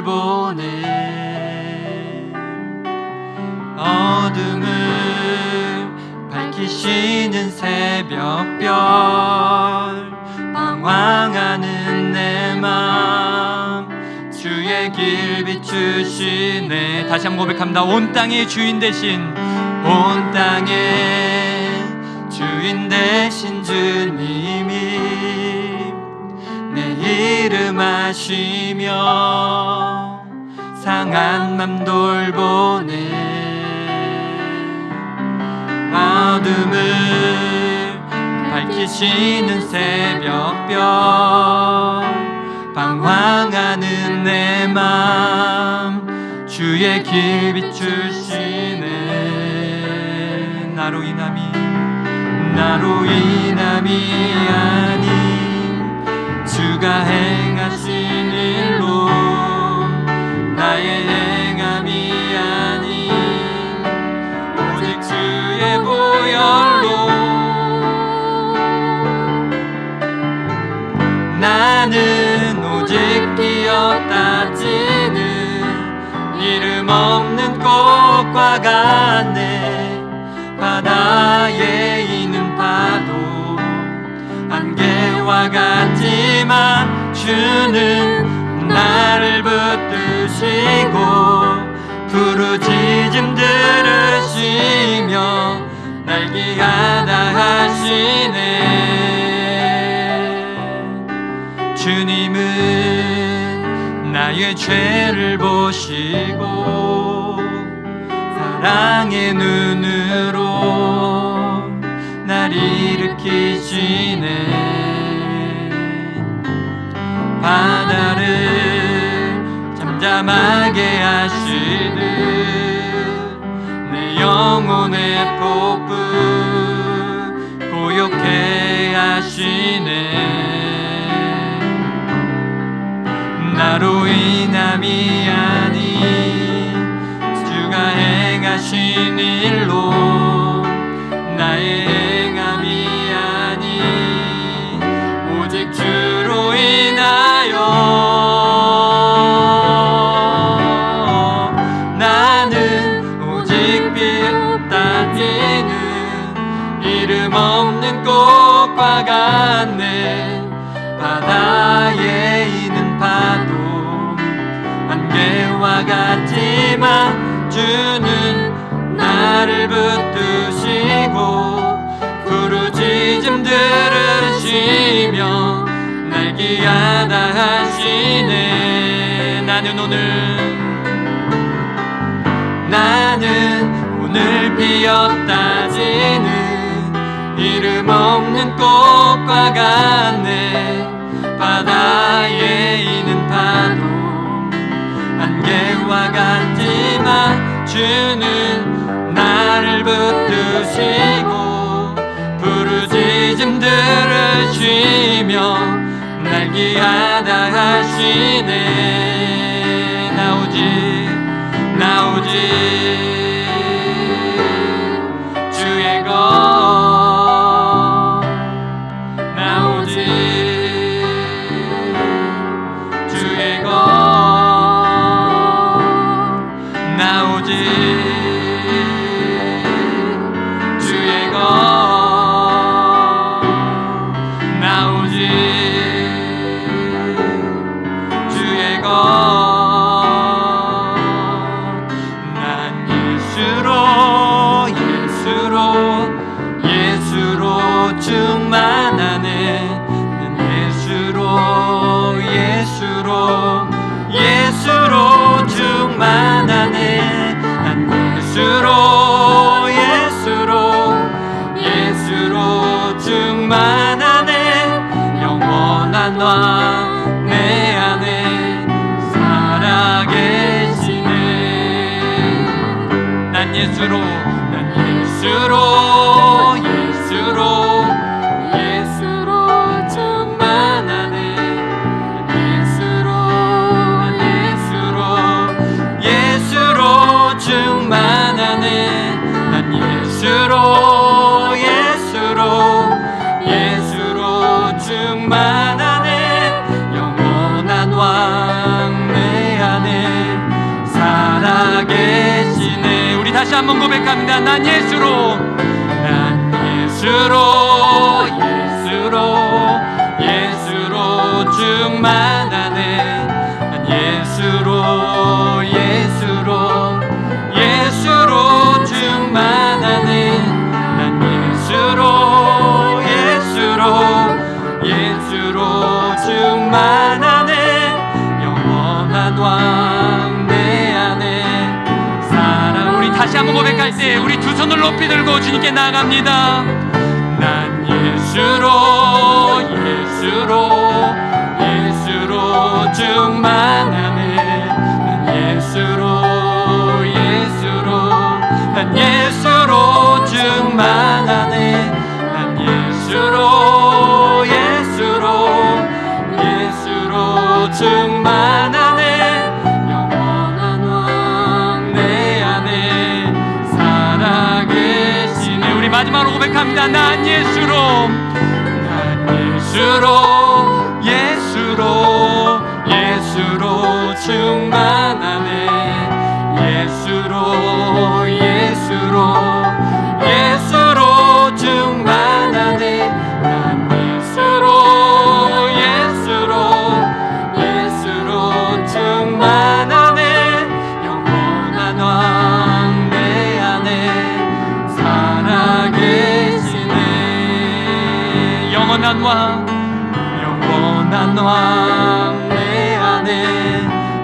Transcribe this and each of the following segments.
돌보네. 어둠을 밝히시는 새벽별, 방황하는 내 맘 주의 길 비추시네. 다시 한번 고백합니다. 온 땅의 주인 되신, 온 땅의 주인 되신 주님이 내 이름 아시며 상한 맘 돌보네. 어둠을 밝히시는 새벽별, 방황하는 내 맘 주의 길 비추시네. 나로 인함이 아닌 주가 행하신 일로, 나의 행함이 아닌 오직 주의 보혈로, 나는 오직 피었다 지는 이름 없는 꽃과 같네. 바다에 있는 파도 안개와 같지만 주는 나를 붙드시고 부르짖음 들으시며 날개하다 하시네. 주님은 나의 죄를 보시고 사랑의 눈으로 날 일으키시네. 바다를 잠잠하게 하시듯 내 영혼의 폭풍 고요케 하시네. 나로 인함이 아닌 주가 행하신 일로, 나의 행함이 아닌 오직 주로 인하여 나는 오직 피었다 지는 이름 없는 꽃과 같네. 바다에 있는 파도 안개와 같지만 주는 나를 붙드시고 부르짖음 들으시며 날개하다 하시네. 나는 오늘 피었다 지는 이름 없는 꽃과 같네. 바다에 있는 파도 안개와 같지만 주는 나를 붙드시고 부르짖음 들으시며 날개하다 하시네. 나 오직 주의 것, 나 오직 주의 것, 나 오직 주의 것, 나 오직 주의 것. 난 예수로 충만하네. 난 예수로 충만하네. 난 예수로 충만하네. 영원한 왕 내 안에 살아계시네. 난 예수로 충만하네. 예수로 충만하네. 난 예수로 충만하네. 영원한 왕 내 안에 한번 고백합니다. 난 예수로, 난 예수로, 예수로 충만하네. 난 예수로, 예수로 충만하네. 난 예수로 충만하네. 영원한 왕 내 안에 살아. 우리 다시 한번 고백할 때 우리 두 손을 높이 들고 주님께 나아갑니다. 난 예수로, 예수로 충만하네. 난 예수로, 난 예수로 충만하네. 난 예수로, 예수로 충만하네. 영원한 왕 내 안에 살아계시네. 우리 마지막으로 고백합니다. 난 예수로, 예수로 충만하네. 예수로 충만하네. 난 예수로 충만하네. 영원한 왕 내 안에 살아계시네. 영원한 왕 내 안에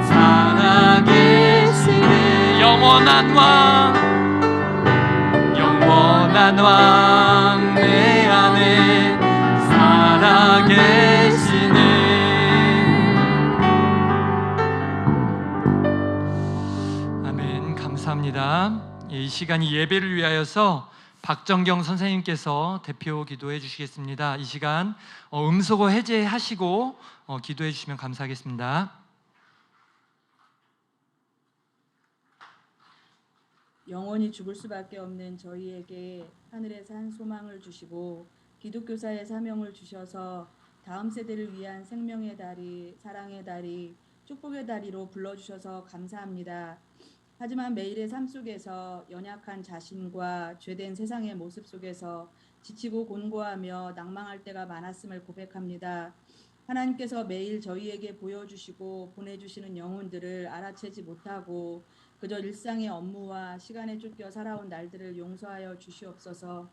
살아계시네. 영원한 왕 내 안에 살아계시네. 아멘. 감사합니다. 이 시간이 예배를 위하여서 박정경 선생님께서 대표 기도해 주시겠습니다. 이 시간 음소거 해제하시고 기도해 주시면 감사하겠습니다. 영원히 죽을 수밖에 없는 저희에게 하늘에서 한 소망을 주시고 기독교사의 사명을 주셔서 다음 세대를 위한 생명의 다리, 사랑의 다리, 축복의 다리로 불러주셔서 감사합니다. 하지만 매일의 삶 속에서 연약한 자신과 죄된 세상의 모습 속에서 지치고 곤고하며 낭망할 때가 많았음을 고백합니다. 하나님께서 매일 저희에게 보여주시고 보내주시는 영혼들을 알아채지 못하고 그저 일상의 업무와 시간에 쫓겨 살아온 날들을 용서하여 주시옵소서.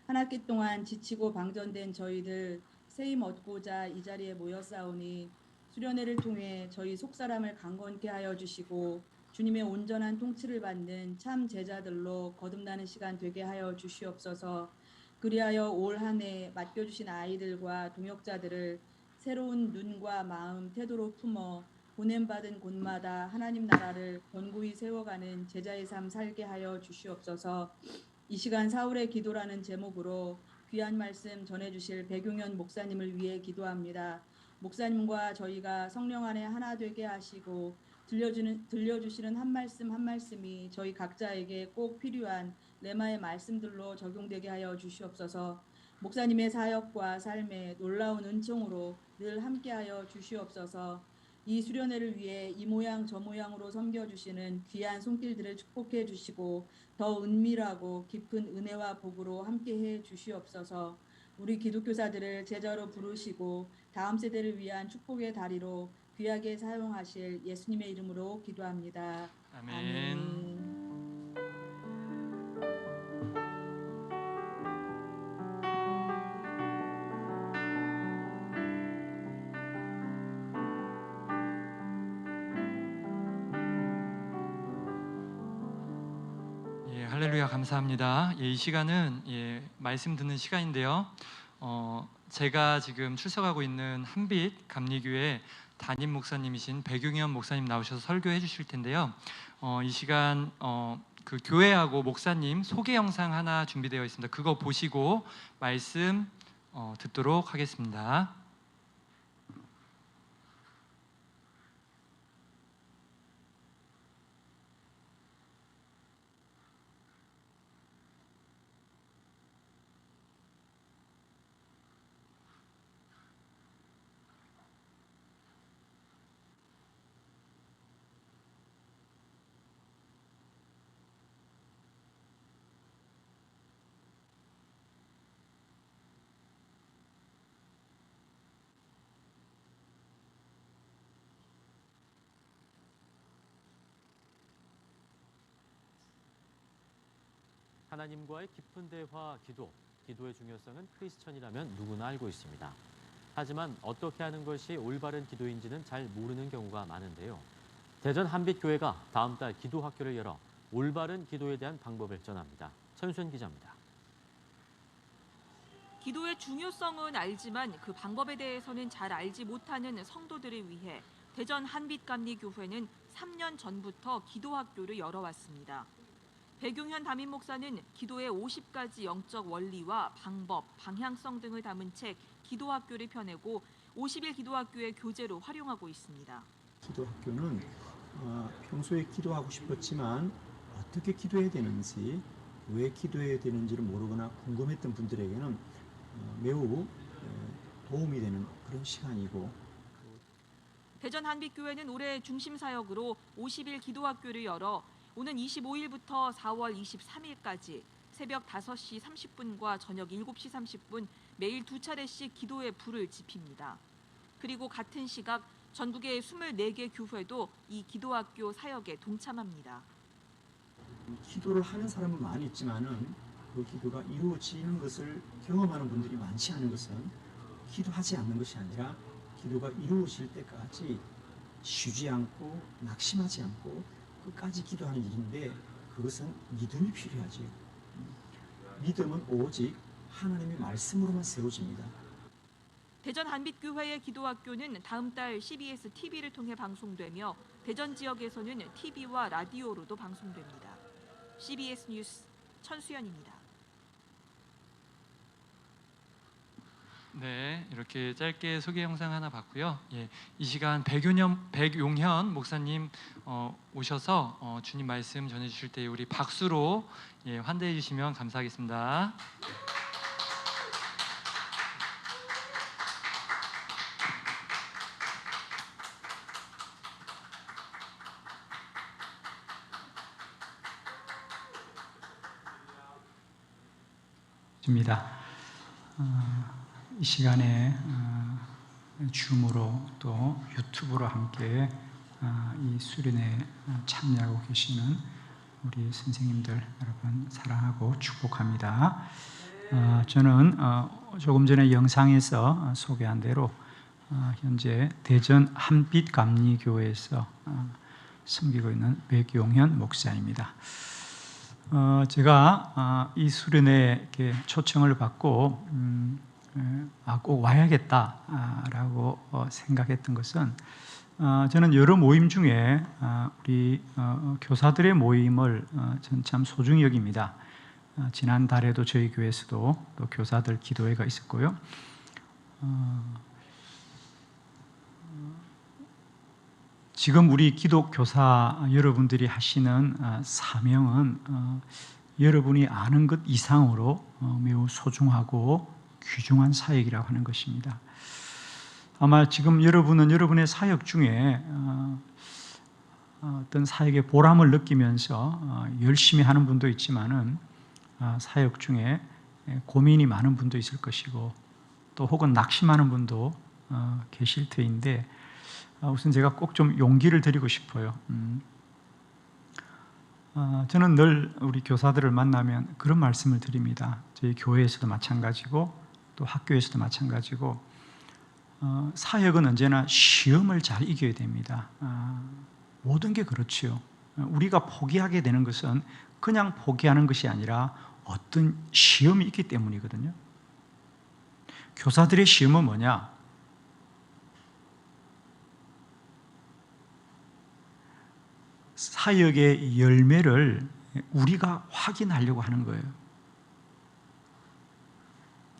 한 학기 동안 지치고 방전된 저희들 새 힘 얻고자 이 자리에 모였사오니 수련회를 통해 저희 속사람을 강건케 하여 주시고 주님의 온전한 통치를 받는 참 제자들로 거듭나는 시간 되게 하여 주시옵소서. 그리하여 올 한 해 맡겨주신 아이들과 동역자들을 새로운 눈과 마음, 태도로 품어 보냄받은 곳마다 하나님 나라를 견고히 세워가는 제자의 삶 살게 하여 주시옵소서. 이 시간 사울의 기도라는 제목으로 귀한 말씀 전해주실 백용현 목사님을 위해 기도합니다. 목사님과 저희가 성령 안에 하나 되게 하시고 들려주시는 한 말씀 한 말씀이 저희 각자에게 꼭 필요한 레마의 말씀들로 적용되게 하여 주시옵소서. 목사님의 사역과 삶에 놀라운 은총으로 늘 함께하여 주시옵소서. 이 수련회를 위해 이 모양 저 모양으로 섬겨주시는 귀한 손길들을 축복해 주시고 더 은밀하고 깊은 은혜와 복으로 함께해 주시옵소서. 우리 기독교사들을 제자로 부르시고 다음 세대를 위한 축복의 다리로 귀하게 사용하실 예수님의 이름으로 기도합니다. 아멘. 할렐루야. 감사합니다. 이 시간은 말씀 듣는 시간인데요. 제가 지금 출석하고 있는 한빛 감리교회 담임 목사님이신 백용현 목사님 나오셔서 설교해 주실 텐데요. 이 시간 그 교회하고 목사님 소개 영상 하나 준비되어 있습니다. 그거 보시고 말씀 듣도록 하겠습니다. 하나님과의 깊은 대화, 기도의 중요성은 크리스천이라면 누구나 알고 있습니다. 하지만 어떻게 하는 것이 올바른 기도인지는 잘 모르는 경우가 많은데요. 대전 한빛교회가 다음 달 기도학교를 열어 올바른 기도에 대한 방법을 전합니다. 천수연 기자입니다. 기도의 중요성은 알지만 그 방법에 대해서는 잘 알지 못하는 성도들을 위해 대전 한빛감리교회는 3년 전부터 기도학교를 열어왔습니다. 백용현 담임 목사는 기도의 50가지 영적 원리와 방법, 방향성 등을 담은 책 기도학교를 펴내고 50일 기도학교의 교재로 활용하고 있습니다. 기도학교는 평소에 기도하고 싶었지만 어떻게 기도해야 되는지, 왜 기도해야 되는지를 모르거나 궁금했던 분들에게는 매우 도움이 되는 그런 시간이고, 대전 한빛교회는 올해 중심 사역으로 50일 기도학교를 열어 오는 25일부터 4월 23일까지 새벽 5시 30분과 저녁 7시 30분 매일 2차례씩 기도의 불을 지핍니다. 그리고 같은 시각 전국의 24개 교회도 이 기도학교 사역에 동참합니다. 기도를 하는 사람은 많이 있지만은 그 기도가 이루어지는 것을 경험하는 분들이 많지 않은 것은 기도하지 않는 것이 아니라 기도가 이루어질 때까지 쉬지 않고 낙심하지 않고 끝까지 기도하는 일인데, 그것은 믿음이 필요하지요. 믿음은 오직 하나님의 말씀으로만 세워집니다. 대전 한빛교회의 기도학교는 다음 달 CBS TV를 통해 방송되며 대전 지역에서는 TV와 라디오로도 방송됩니다. CBS 뉴스 천수연입니다. 네, 이렇게 짧게 소개 영상 하나 봤고요. 이 시간 백용현 목사님 오셔서 주님 말씀 전해주실 때 우리 박수로 환대해 주시면 감사하겠습니다. 입니다. 이 시간에 줌으로 또 유튜브로 함께 이 수련회에 참여하고 계시는 우리 선생님들 여러분 사랑하고 축복합니다. 저는 조금 전에 영상에서 소개한 대로 현재 대전 한빛감리교회에서 섬기고 있는 백용현 목사입니다. 제가 이 수련회에 초청을 받고 꼭 와야겠다라고 생각했던 것은, 저는 여러 모임 중에 우리 교사들의 모임을 전 참 소중히 여깁니다. 지난달에도 저희 교회에서도 또 교사들 기도회가 있었고요. 지금 우리 기독교사 여러분들이 하시는 사명은 여러분이 아는 것 이상으로 매우 소중하고 귀중한 사역이라고 하는 것입니다. 아마 지금 여러분은 여러분의 사역 중에 어떤 사역의 보람을 느끼면서 열심히 하는 분도 있지만은 사역 중에 고민이 많은 분도 있을 것이고, 또 혹은 낙심하는 분도 계실 터인데, 우선 제가 꼭 좀 용기를 드리고 싶어요. 저는 늘 우리 교사들을 만나면 그런 말씀을 드립니다. 저희 교회에서도 마찬가지고 또 학교에서도 마찬가지고, 사역은 언제나 시험을 잘 이겨야 됩니다. 모든 게 그렇지요. 우리가 포기하게 되는 것은 그냥 포기하는 것이 아니라 어떤 시험이 있기 때문이거든요. 교사들의 시험은 뭐냐? 사역의 열매를 우리가 확인하려고 하는 거예요.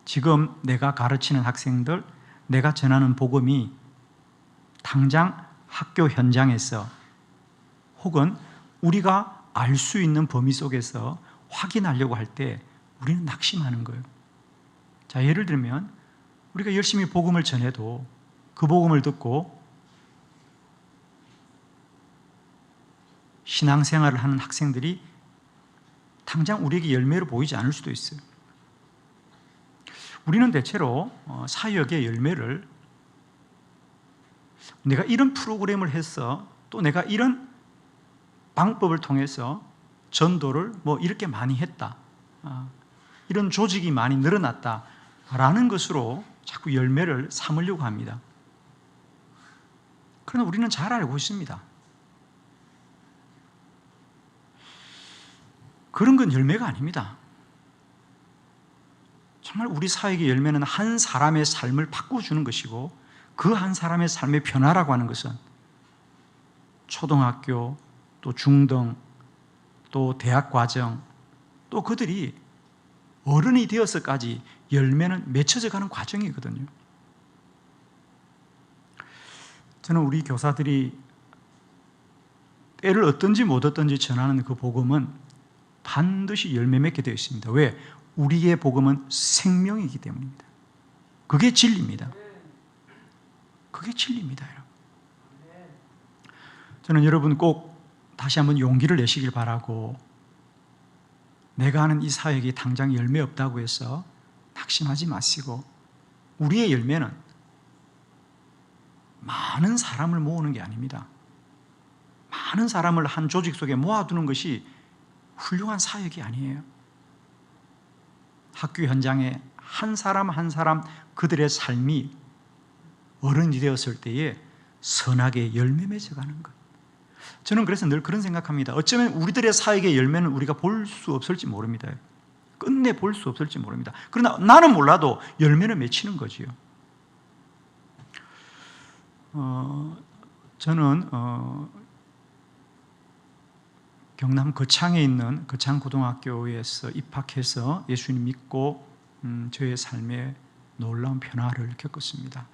지금 내가 가르치는 학생들, 내가 전하는 복음이 당장 학교 현장에서 혹은 우리가 알 수 있는 범위 속에서 확인하려고 할 때 우리는 낙심하는 거예요. 자, 예를 들면 우리가 열심히 복음을 전해도 그 복음을 듣고 신앙생활을 하는 학생들이 당장 우리에게 열매로 보이지 않을 수도 있어요. 우리는 대체로 사역의 열매를 내가 이런 프로그램을 해서, 또 내가 이런 방법을 통해서 전도를 이렇게 많이 했다, 이런 조직이 많이 늘어났다라는 것으로 자꾸 열매를 삼으려고 합니다. 그러나 우리는 잘 알고 있습니다. 그런 건 열매가 아닙니다. 정말 우리 사역의 열매는 한 사람의 삶을 바꿔주는 것이고, 그 한 사람의 삶의 변화라고 하는 것은 초등학교, 또 중등, 또 대학 과정, 또 그들이 어른이 되어서까지 열매는 맺혀져 가는 과정이거든요. 저는 우리 교사들이 때를 얻든지 못 얻든지 전하는 그 복음은 반드시 열매 맺게 되어 있습니다. 왜? 우리의 복음은 생명이기 때문입니다. 그게 진리입니다. 그게 진리입니다, 여러분. 저는 여러분 꼭 다시 한번 용기를 내시길 바라고, 내가 하는 이 사역이 당장 열매 없다고 해서 낙심하지 마시고, 우리의 열매는 많은 사람을 모으는 게 아닙니다. 많은 사람을 한 조직 속에 모아두는 것이 훌륭한 사역이 아니에요. 학교 현장에 한 사람 한 사람 그들의 삶이 어른이 되었을 때에 선하게 열매 맺어가는 것. 저는 그래서 늘 그런 생각합니다. 어쩌면 우리들의 사역의 열매는 우리가 볼 수 없을지 모릅니다. 끝내 볼 수 없을지 모릅니다. 그러나 나는 몰라도 열매는 맺히는 거지요. 저는 경남 거창에 있는 거창고등학교에서 입학해서 예수님 믿고 저의 삶에 놀라운 변화를 겪었습니다.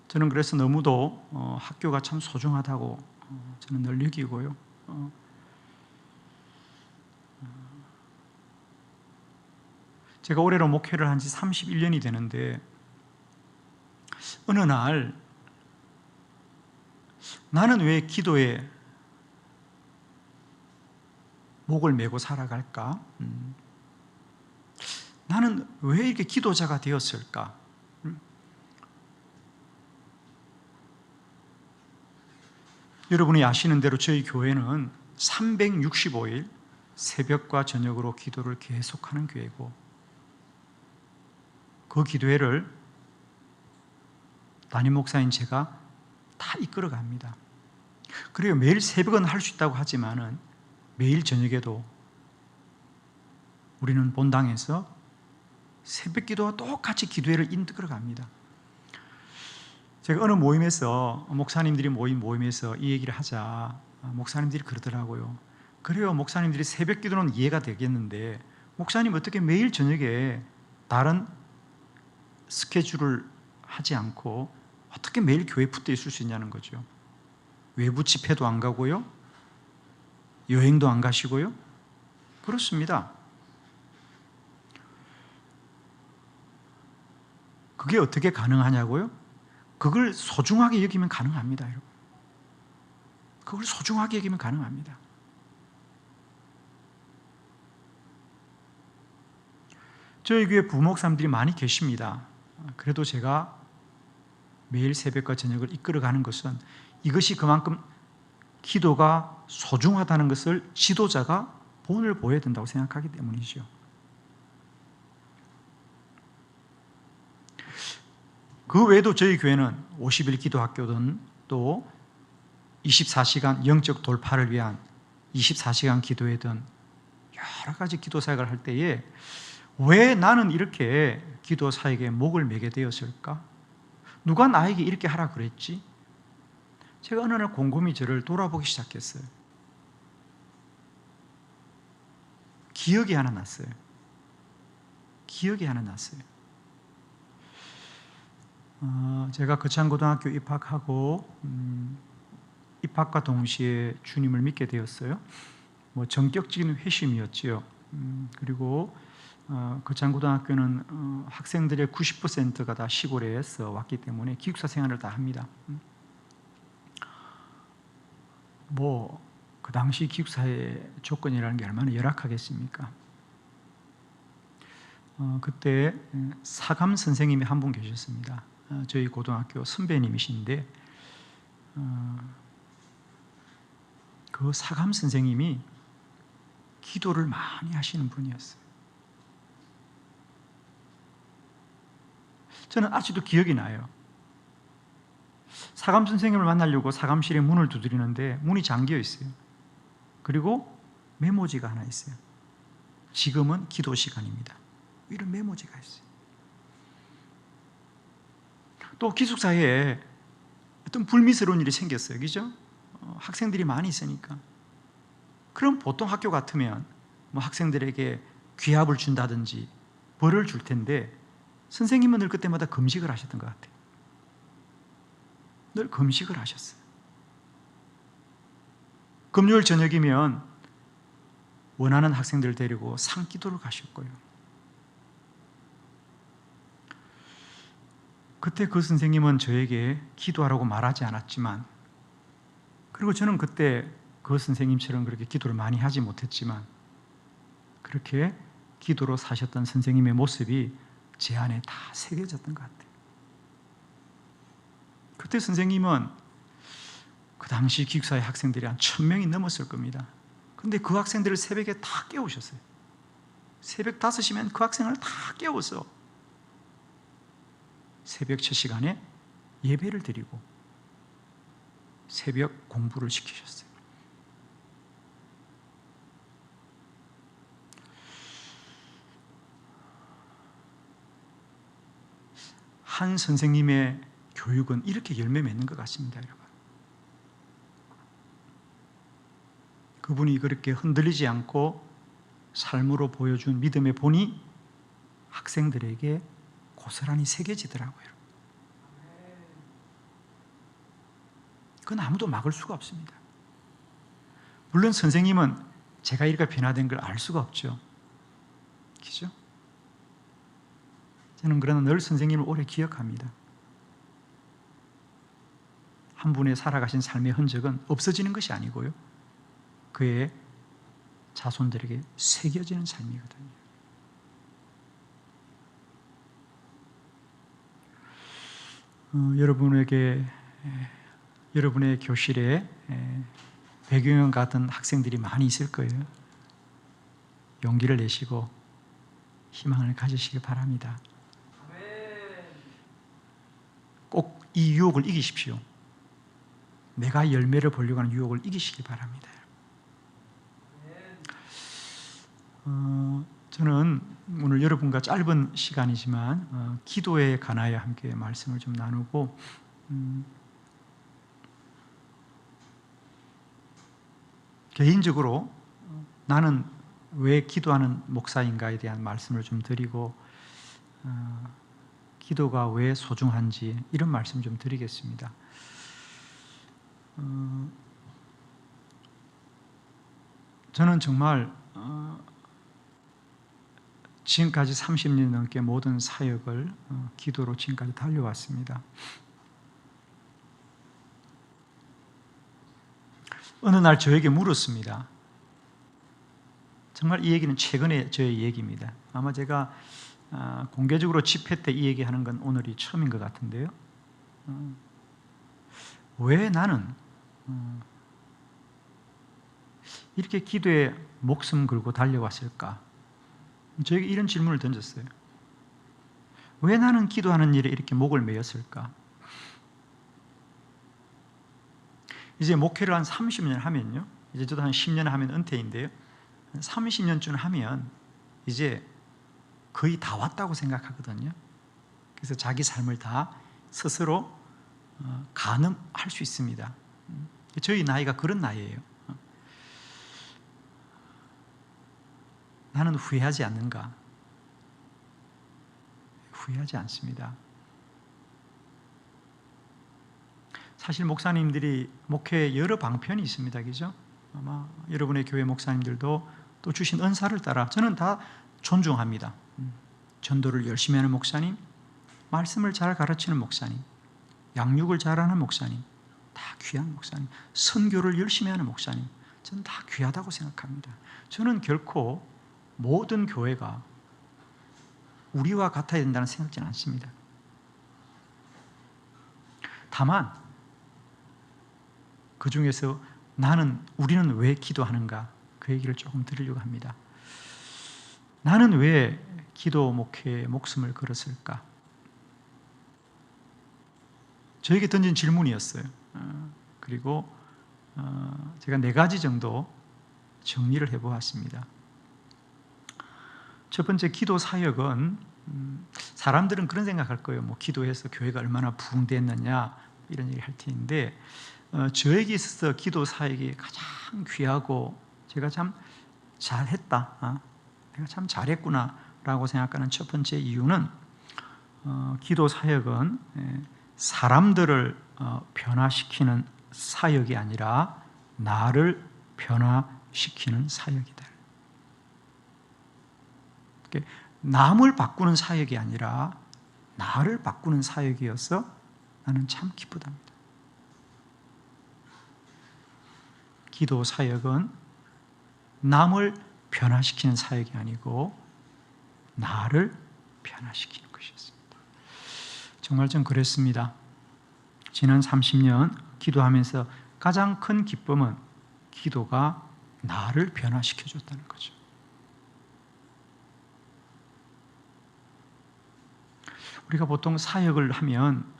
저는 그래서 너무도 학교가 참 소중하다고 저는 늘 여기고요. 제가 올해로 목회를 한 지 31년이 되는데, 어느 날 나는 왜 기도에 목을 메고 살아갈까? 나는 왜 이렇게 기도자가 되었을까? 여러분이 아시는 대로 저희 교회는 365일 새벽과 저녁으로 기도를 계속하는 교회고, 그 기도회를 담임 목사인 제가 다 이끌어갑니다. 그리고 매일 새벽은 할 수 있다고 하지만은 매일 저녁에도 우리는 본당에서 새벽 기도와 똑같이 기도회를 이끌어갑니다. 제가 어느 모임에서, 목사님들이 모인 모임에서 이 얘기를 하자 목사님들이 그러더라고요. 그래요, 목사님들이 새벽 기도는 이해가 되겠는데 목사님 어떻게 매일 저녁에 다른 스케줄을 하지 않고 어떻게 매일 교회에 붙어 있을 수 있냐는 거죠. 외부 집회도 안 가고요, 여행도 안 가시고요. 그렇습니다. 그게 어떻게 가능하냐고요? 그걸 소중하게 여기면 가능합니다, 여러분. 그걸 소중하게 여기면 가능합니다. 저희 교회 부목사님들이 많이 계십니다. 그래도 제가 매일 새벽과 저녁을 이끌어가는 것은 이것이 그만큼 기도가 소중하다는 것을 지도자가 본을 보여야 된다고 생각하기 때문이죠. 그 외에도 저희 교회는 50일 기도학교든 또 24시간 영적 돌파를 위한 24시간 기도회든 여러 가지 기도 사역을 할 때에 왜 나는 이렇게 기도 사역에 목을 매게 되었을까? 누가 나에게 이렇게 하라 그랬지? 제가 어느 날 곰곰이 저를 돌아보기 시작했어요. 기억이 하나 났어요. 기억이 하나 났어요. 제가 거창고등학교 입학하고 입학과 동시에 주님을 믿게 되었어요. 뭐 전격적인 회심이었지요. 그리고 거창고등학교는 학생들의 90%가 다 시골에서 왔기 때문에 기숙사 생활을 다 합니다. 뭐 그 당시 기숙사의 조건이라는 게 얼마나 열악하겠습니까? 그때 사감 선생님이 한 분 계셨습니다. 저희 고등학교 선배님이신데 그 사감 선생님이 기도를 많이 하시는 분이었어요. 저는 아직도 기억이 나요. 사감 선생님을 만나려고 사감실에 문을 두드리는데 문이 잠겨 있어요. 그리고 메모지가 하나 있어요. 지금은 기도 시간입니다. 이런 메모지가 있어요. 또 기숙사에 어떤 불미스러운 일이 생겼어요. 그죠? 학생들이 많이 있으니까. 그럼 보통 학교 같으면 뭐 학생들에게 귀합을 준다든지 벌을 줄 텐데 선생님은 늘 그때마다 금식을 하셨던 것 같아요. 늘 금식을 하셨어요. 금요일 저녁이면 원하는 학생들 데리고 상기도를 가셨고요. 그때 그 선생님은 저에게 기도하라고 말하지 않았지만, 그리고 저는 그때 그 선생님처럼 그렇게 기도를 많이 하지 못했지만 그렇게 기도로 사셨던 선생님의 모습이 제 안에 다 새겨졌던 것 같아요. 그때 선생님은 그 당시 기숙사의 학생들이 한 1000명이 넘었을 겁니다. 근데 그 학생들을 새벽에 다 깨우셨어요. 새벽 5시면 그 학생을 다 깨워서 새벽 첫 시간에 예배를 드리고 새벽 공부를 시키셨어요. 한 선생님의 교육은 이렇게 열매 맺는 것 같습니다, 여러분. 그분이 그렇게 흔들리지 않고 삶으로 보여준 믿음의 본이 학생들에게 고스란히 새겨지더라고요. 그건 아무도 막을 수가 없습니다. 물론 선생님은 제가 이렇게 변화된 걸 알 수가 없죠. 그죠? 저는 그러나 늘 선생님을 오래 기억합니다. 한 분의 살아가신 삶의 흔적은 없어지는 것이 아니고요, 그의 자손들에게 새겨지는 삶이거든요. 여러분의 교실에 배경영 같은 학생들이 많이 있을 거예요. 용기를 내시고 희망을 가지시기 바랍니다. 꼭 이 유혹을 이기십시오. 내가 열매를 보려고 하는 유혹을 이기시기 바랍니다. 저는 오늘 여러분과 짧은 시간이지만 기도에 관하여 함께 말씀을 좀 나누고, 개인적으로 나는 왜 기도하는 목사인가에 대한 말씀을 좀 드리고, 기도가 왜 소중한지 이런 말씀 좀 드리겠습니다. 저는 정말 지금까지 30년 넘게 모든 사역을 기도로 지금까지 달려왔습니다. 어느 날 저에게 물었습니다. 정말 이 얘기는 최근에 저의 얘기입니다. 아마 제가 공개적으로 집회 때 이 얘기하는 건 오늘이 처음인 것 같은데요. 왜 나는 이렇게 기도에 목숨 걸고 달려왔을까? 저에게 이런 질문을 던졌어요. 왜 나는 기도하는 일에 이렇게 목을 매였을까? 이제 목회를 한 30년 하면요, 이제 저도 한 10년 하면 은퇴인데요, 30년쯤 하면 이제 거의 다 왔다고 생각하거든요. 그래서 자기 삶을 다 스스로 가늠할 수 있습니다. 저희 나이가 그런 나이예요. 나는 후회하지 않는가? 후회하지 않습니다. 사실 목사님들이 목회에 여러 방편이 있습니다. 그죠? 아마 여러분의 교회 목사님들도 또 주신 은사를 따라 저는 다 존중합니다. 전도를 열심히 하는 목사님, 말씀을 잘 가르치는 목사님, 양육을 잘하는 목사님, 다 귀한 목사님, 선교를 열심히 하는 목사님, 저는 다 귀하다고 생각합니다. 저는 결코 모든 교회가 우리와 같아야 된다는 생각지는 않습니다. 다만 그 중에서 우리는 왜 기도하는가, 그 얘기를 조금 드리려고 합니다. 나는 왜 기도 목회에 목숨을 걸었을까? 저에게 던진 질문이었어요. 그리고 제가 4가지 정도 정리를 해보았습니다. 첫 번째, 기도 사역은 사람들은 그런 생각할 거예요. 뭐 기도해서 교회가 얼마나 부흥됐느냐 이런 얘기 할 텐데, 저에게 있어서 기도 사역이 가장 귀하고 제가 참 잘했다, 내가 참 잘했구나 라고 생각하는 첫 번째 이유는, 기도 사역은 사람들을 변화시키는 사역이 아니라 나를 변화시키는 사역이다. 남을 바꾸는 사역이 아니라 나를 바꾸는 사역이어서 나는 참 기쁘답니다. 기도 사역은 남을 변화시키는 사역이 아니고 나를 변화시키는 것이었습니다. 정말 좀 그랬습니다. 지난 30년 기도하면서 가장 큰 기쁨은 기도가 나를 변화시켜줬다는 거죠. 우리가 보통 사역을 하면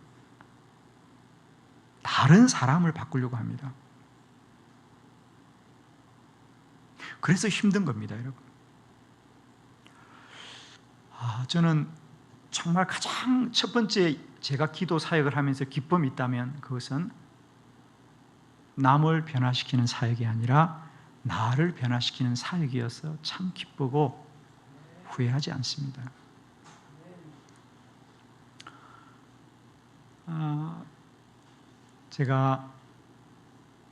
다른 사람을 바꾸려고 합니다. 그래서 힘든 겁니다, 여러분. 저는 정말 가장 첫 번째 제가 기도 사역을 하면서 기쁨이 있다면 그것은 남을 변화시키는 사역이 아니라 나를 변화시키는 사역이어서 참 기쁘고 후회하지 않습니다. 제가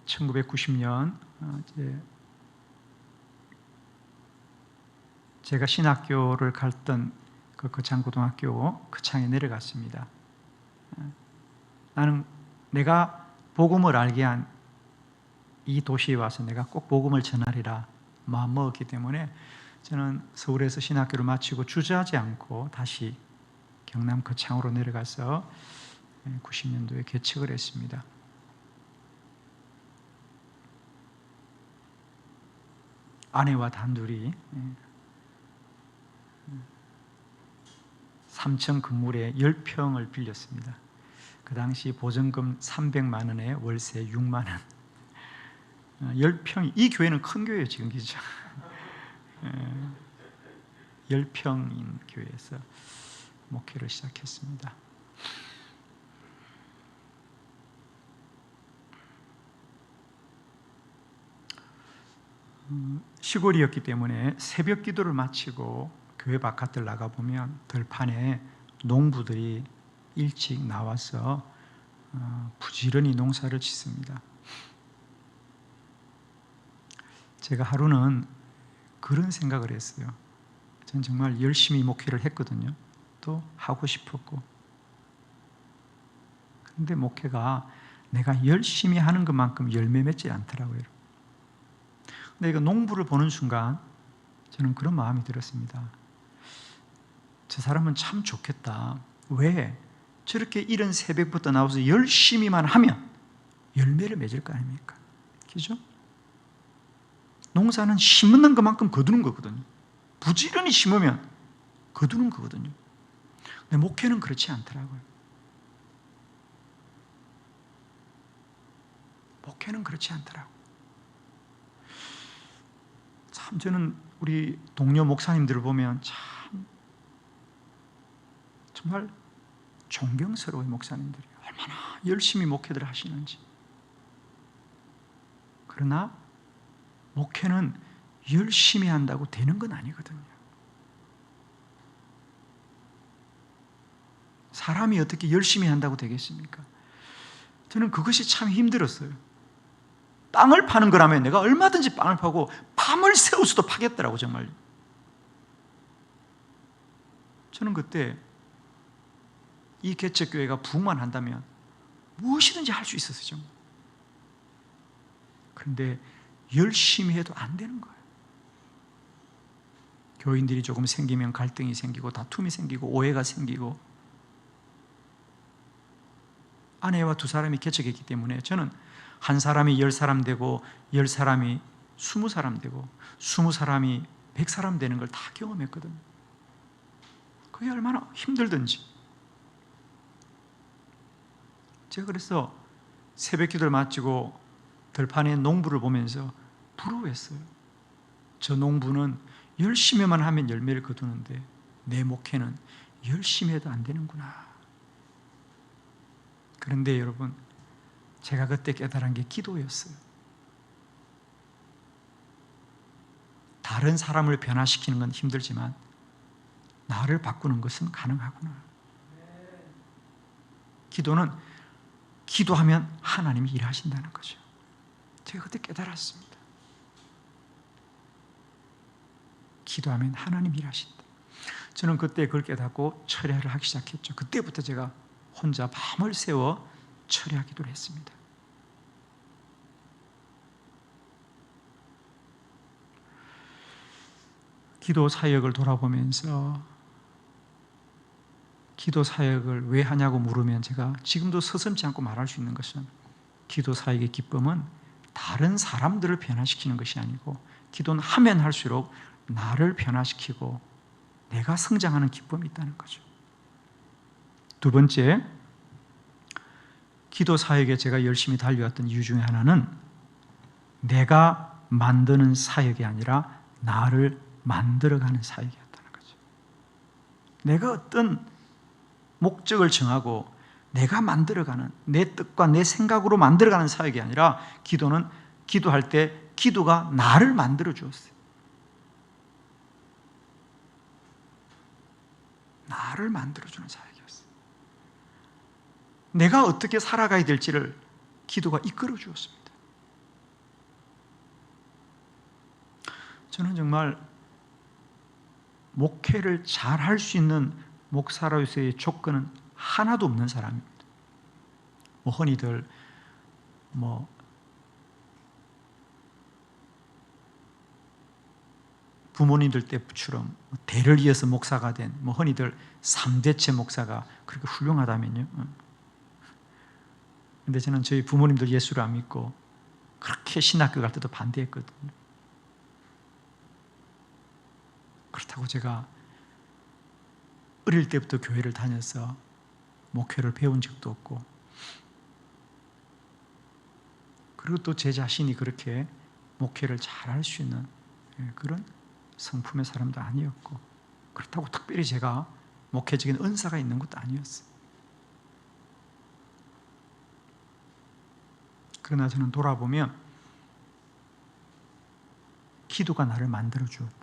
1990년 제가 신학교를 갔던 그 거창고등학교 거창에 내려갔습니다. 나는 내가 복음을 알게 한 이 도시에 와서 내가 꼭 복음을 전하리라 마음먹었기 때문에 저는 서울에서 신학교를 마치고 주저하지 않고 다시 경남 거창으로 내려가서 90년도에 개척을 했습니다. 아내와 단둘이 3층 건물에 10평을 빌렸습니다. 그 당시 보증금 300만 원에 월세 6만 원. 10평이, 이 교회는 큰 교회예요, 지금 기죠. 10평인 교회에서 목회를 시작했습니다. 시골이었기 때문에 새벽 기도를 마치고 교회 바깥을 나가보면 들판에 농부들이 일찍 나와서 부지런히 농사를 짓습니다. 제가 하루는 그런 생각을 했어요. 전 정말 열심히 목회를 했거든요. 또 하고 싶었고. 그런데 목회가 내가 열심히 하는 것만큼 열매 맺지 않더라고요. 근데 이거 농부를 보는 순간 저는 그런 마음이 들었습니다. 저 사람은 참 좋겠다. 왜? 저렇게 이른 새벽부터 나와서 열심히만 하면 열매를 맺을 거 아닙니까? 그죠? 농사는 심는 것만큼 거두는 거거든요. 부지런히 심으면 거두는 거거든요. 근데 목회는 그렇지 않더라고요. 목회는 그렇지 않더라고요. 참 저는 우리 동료 목사님들을 보면 참 정말 존경스러워요. 목사님들이 얼마나 열심히 목회를 하시는지. 그러나 목회는 열심히 한다고 되는 건 아니거든요. 사람이 어떻게 열심히 한다고 되겠습니까? 저는 그것이 참 힘들었어요. 빵을 파는 거라면 내가 얼마든지 빵을 파고 밤을 새워서도 파겠더라고 정말. 저는 그때 이 개척교회가 부흥만 한다면 무엇이든지 할 수 있었어요 정말. 그런데 열심히 해도 안 되는 거예요. 교인들이 조금 생기면 갈등이 생기고 다툼이 생기고 오해가 생기고. 아내와 2사람이 개척했기 때문에 저는 한 사람이 10사람 되고 10사람이 20사람 되고 20사람이 100사람 되는 걸 다 경험했거든요. 그게 얼마나 힘들든지. 제가 그래서 새벽 기도를 마치고 들판에 농부를 보면서 부러워했어요. 저 농부는 열심히만 하면 열매를 거두는데 내 목회는 열심히 해도 안 되는구나. 그런데 여러분, 제가 그때 깨달은 게 기도였어요. 다른 사람을 변화시키는 건 힘들지만 나를 바꾸는 것은 가능하구나. 기도는 기도하면 하나님이 일하신다는 거죠. 제가 그때 깨달았습니다. 기도하면 하나님이 일하신다. 저는 그때 그걸 깨닫고 철야를 하기 시작했죠. 그때부터 제가 혼자 밤을 새워 철야 기도를 했습니다. 기도 사역을 돌아보면서 기도 사역을 왜 하냐고 물으면 제가 지금도 서슴지 않고 말할 수 있는 것은 기도 사역의 기쁨은 다른 사람들을 변화시키는 것이 아니고 기도는 하면 할수록 나를 변화시키고 내가 성장하는 기쁨이 있다는 거죠. 두 번째, 기도 사역에 제가 열심히 달려왔던 이유 중에 하나는 내가 만드는 사역이 아니라 나를 만들어가는 사역이었다는 거죠. 내가 어떤 목적을 정하고 내가 만들어가는 내 뜻과 내 생각으로 만들어가는 사역이 아니라 기도는 기도할 때 기도가 나를 만들어 주었어요. 나를 만들어주는 사역이었어요. 내가 어떻게 살아가야 될지를 기도가 이끌어 주었습니다. 저는 정말 목회를 잘 할 수 있는 목사로서의 조건은 하나도 없는 사람입니다. 흔히들 부모님들 때처럼 대를 이어서 목사가 된 흔히들 3대째 목사가 그렇게 훌륭하다면요. 근데 저는 저희 부모님들 예수를 안 믿고 그렇게 신학교 갈 때도 반대했거든요. 그렇다고 제가 어릴 때부터 교회를 다녀서 목회를 배운 적도 없고, 그리고 또 제 자신이 그렇게 목회를 잘할 수 있는 그런 성품의 사람도 아니었고, 그렇다고 특별히 제가 목회적인 은사가 있는 것도 아니었어요. 그러나 저는 돌아보면 기도가 나를 만들어 주었다.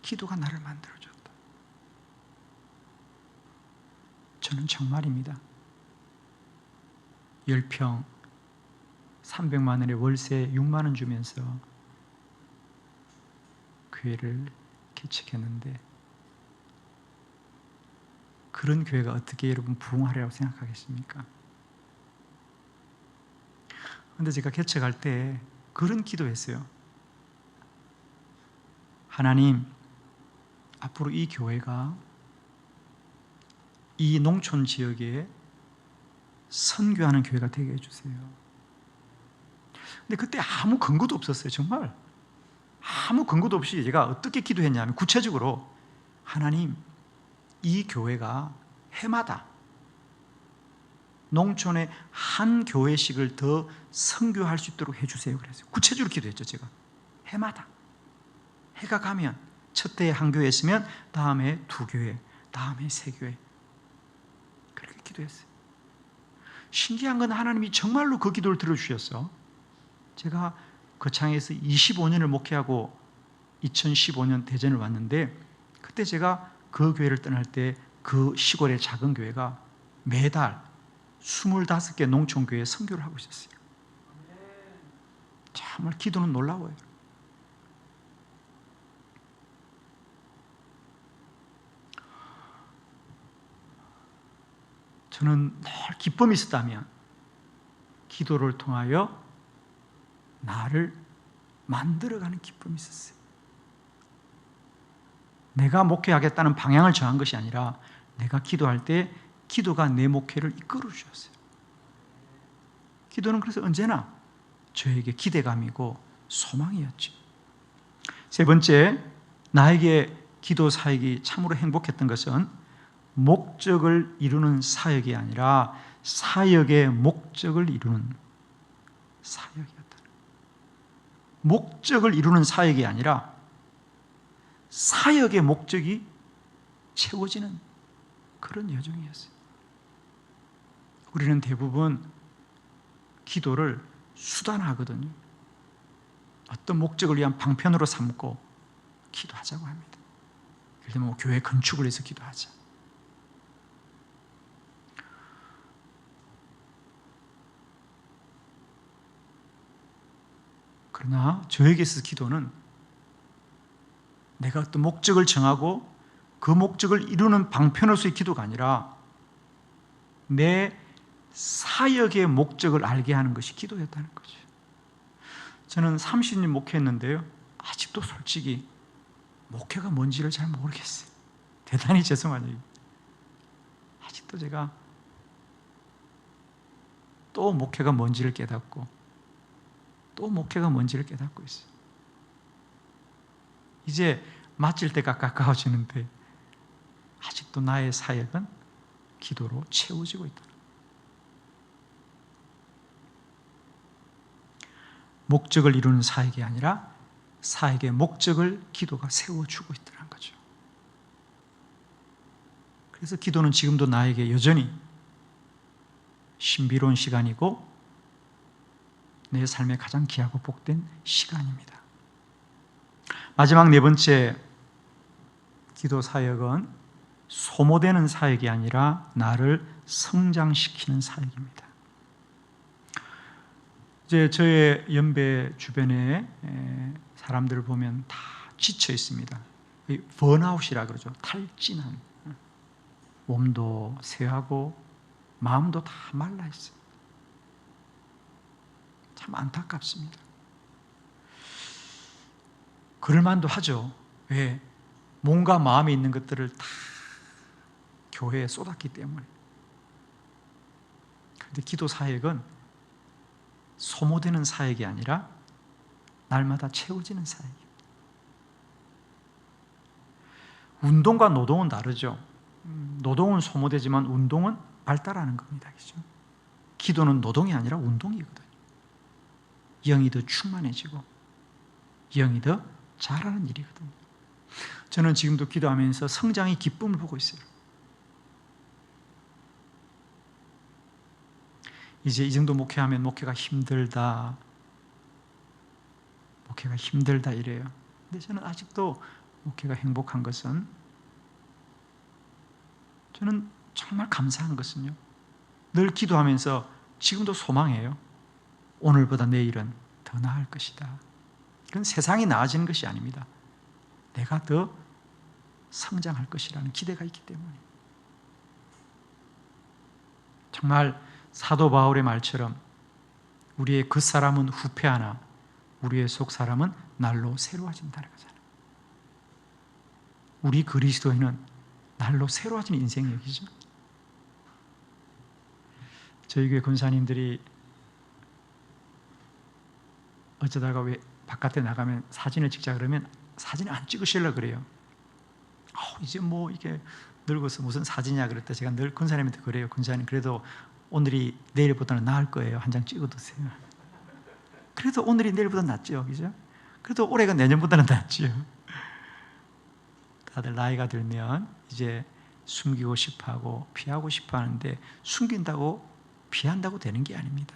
기도가 나를 만들어 주었다. 저는 정말입니다. 10평 300만 원의 월세 6만 원 주면서 교회를 개척했는데, 그런 교회가 어떻게 여러분 부흥하리라고 생각하겠습니까? 그런데 제가 개척할 때 그런 기도했어요. 하나님, 앞으로 이 교회가 이 농촌 지역에 선교하는 교회가 되게 해주세요. 근데 그때 아무 근거도 없었어요. 정말 아무 근거도 없이 제가 어떻게 기도했냐면, 구체적으로 하나님, 이 교회가 해마다 농촌의 한 교회씩을 더 선교할 수 있도록 해주세요. 그랬어요. 구체적으로 기도했죠. 제가 해마다 해가 가면 첫 해에 한 교회 있으면 다음 해에 2교회, 다음 해에 3교회, 그렇게 기도했어요. 신기한 건 하나님이 정말로 그 기도를 들어주셨어. 제가 거창에서 25년을 목회하고 2015년 대전을 왔는데, 그때 제가 그 교회를 떠날 때 그 시골의 작은 교회가 매달 25개 농촌교회에 선교를 하고 있었어요. 정말 기도는 놀라워요. 저는 늘 기쁨이 있었다면 기도를 통하여 나를 만들어가는 기쁨이 있었어요. 내가 목회하겠다는 방향을 정한 것이 아니라 내가 기도할 때 기도가 내 목회를 이끌어 주셨어요. 기도는 그래서 언제나 저에게 기대감이고 소망이었죠. 세 번째, 나에게 기도 사역이 참으로 행복했던 것은 목적을 이루는 사역이 아니라 사역의 목적을 이루는 사역이었다. 목적을 이루는 사역이 아니라 사역의 목적이 채워지는 그런 여정이었어요. 우리는 대부분 기도를 수단화하거든요. 어떤 목적을 위한 방편으로 삼고 기도하자고 합니다. 예를 들면 교회 건축을 위해서 기도하자. 그러나 저에게 있어서 기도는 내가 어떤 목적을 정하고 그 목적을 이루는 방편으로서의 기도가 아니라 내 사역의 목적을 알게 하는 것이 기도였다는 거죠. 저는 30년 목회했는데요, 아직도 솔직히 목회가 뭔지를 잘 모르겠어요. 대단히 죄송한 얘기. 아직도 제가 또 목회가 뭔지를 깨닫고 또 목회가 뭔지를 깨닫고 있어요. 이제 마칠 때가 가까워지는데 아직도 나의 사역은 기도로 채워지고 있다. 목적을 이루는 사역이 아니라 사역의 목적을 기도가 세워주고 있다는 거죠. 그래서 기도는 지금도 나에게 여전히 신비로운 시간이고 내 삶에 가장 귀하고 복된 시간입니다. 마지막 네 번째 기도 사역은 소모되는 사역이 아니라 나를 성장시키는 사역입니다. 이제 저의 연배 주변에 사람들을 보면 다 지쳐 있습니다. 번아웃이라 그러죠. 탈진한, 몸도 쇠하고 마음도 다 말라 있어요. 참 안타깝습니다. 그럴만도 하죠. 왜? 몸과 마음에 있는 것들을 다 교회에 쏟았기 때문에. 그런데 기도 사역은 소모되는 사역이 아니라 날마다 채워지는 사역입니다. 운동과 노동은 다르죠. 노동은 소모되지만 운동은 발달하는 겁니다. 그렇죠? 기도는 노동이 아니라 운동이거든요. 영이 더 충만해지고 영이 더 잘하는 일이거든요. 저는 지금도 기도하면서 성장의 기쁨을 보고 있어요. 이제 이 정도 목회하면 목회가 힘들다 이래요. 근데 저는 아직도 목회가 행복한 것은, 저는 정말 감사한 것은요, 늘 기도하면서 지금도 소망해요. 오늘보다 내일은 더 나을 것이다. 이건 세상이 나아지는 것이 아닙니다. 내가 더 성장할 것이라는 기대가 있기 때문에. 정말 사도 바울의 말처럼 우리의 겉사람은 후패하나 우리의 속사람은 날로 새로워진다는 거잖아요. 우리 그리스도인은 날로 새로워지는 인생의 얘기죠. 저희 교회 권사님들이 어쩌다가 왜 바깥에 나가면 사진을 찍자 그러면 사진을 안 찍으시려고 그래요. 이제 뭐 이게 늙어서 무슨 사진이냐 그랬다. 제가 늘 권사님한테 그래요. 권사님 그래도 오늘이 내일보다는 나을 거예요. 한 장 찍어두세요. 그래도 오늘이 내일보다 낫죠. 그죠? 그래도 올해가 내년보다는 낫죠. 다들 나이가 들면 이제 숨기고 싶어하고 피하고 싶어 하는데 숨긴다고 피한다고 되는 게 아닙니다.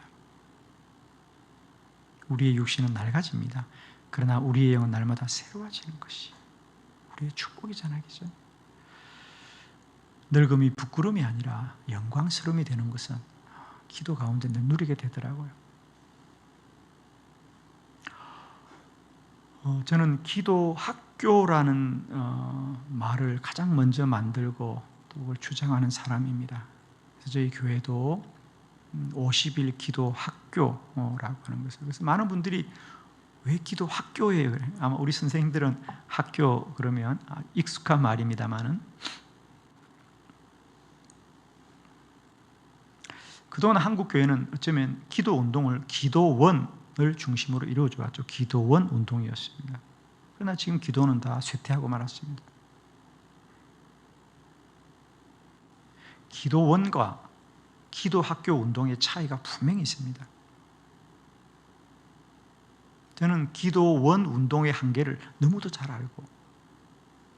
우리의 육신은 낡아집니다. 그러나 우리의 영은 날마다 새로워지는 것이 우리의 축복이잖아요. 그죠? 늙음이 부끄러움이 아니라 영광스러움이 되는 것은 기도 가운데 늘 누리게 되더라고요. 저는 기도 학교라는 말을 가장 먼저 만들고 또 그걸 주장하는 사람입니다. 그래서 저희 교회도 50일 기도 학교라고 하는 것을, 그래서 많은 분들이 왜 기도 학교예요? 그래. 아마 우리 선생님들은 학교 그러면 익숙한 말입니다만은, 그동안 한국 교회는 어쩌면 기도 운동을 기도원을 중심으로 이루어져 왔죠. 기도원 운동이었습니다. 그러나 지금 기도는 다 쇠퇴하고 말았습니다. 기도원과 기도학교 운동의 차이가 분명히 있습니다. 저는 기도원 운동의 한계를 너무도 잘 알고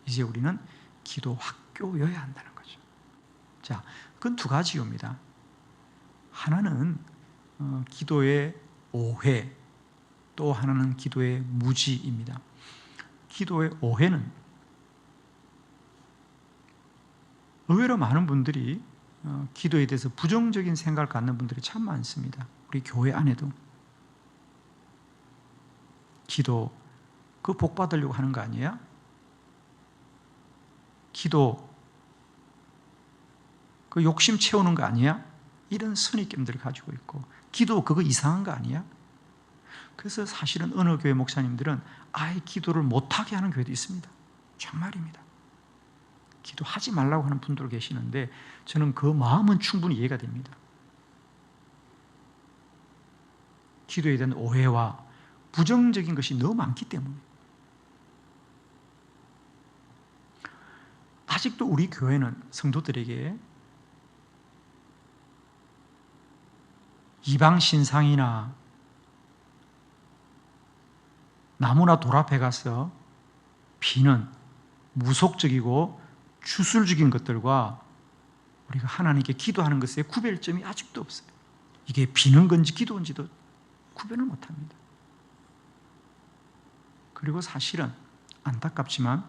이제 우리는 기도학교여야 한다는 거죠. 자, 그건 두 가지 이유입니다. 하나는 기도의 오해, 또 하나는 기도의 무지입니다. 기도의 오해는 의외로 많은 분들이 기도에 대해서 부정적인 생각을 갖는 분들이 참 많습니다. 우리 교회 안에도. 기도, 그 복 받으려고 하는 거 아니야? 기도, 그 욕심 채우는 거 아니야? 이런 선입견들을 가지고 있고, 기도 그거 이상한 거 아니야? 그래서 사실은 어느 교회 목사님들은 아예 기도를 못하게 하는 교회도 있습니다. 정말입니다. 기도하지 말라고 하는 분들 계시는데 저는 그 마음은 충분히 이해가 됩니다. 기도에 대한 오해와 부정적인 것이 너무 많기 때문에. 아직도 우리 교회는 성도들에게 이방 신상이나 나무나 돌 앞에 가서 비는 무속적이고 주술적인 것들과 우리가 하나님께 기도하는 것의 구별점이 아직도 없어요. 이게 비는 건지 기도인지도 구별을 못합니다. 그리고 사실은 안타깝지만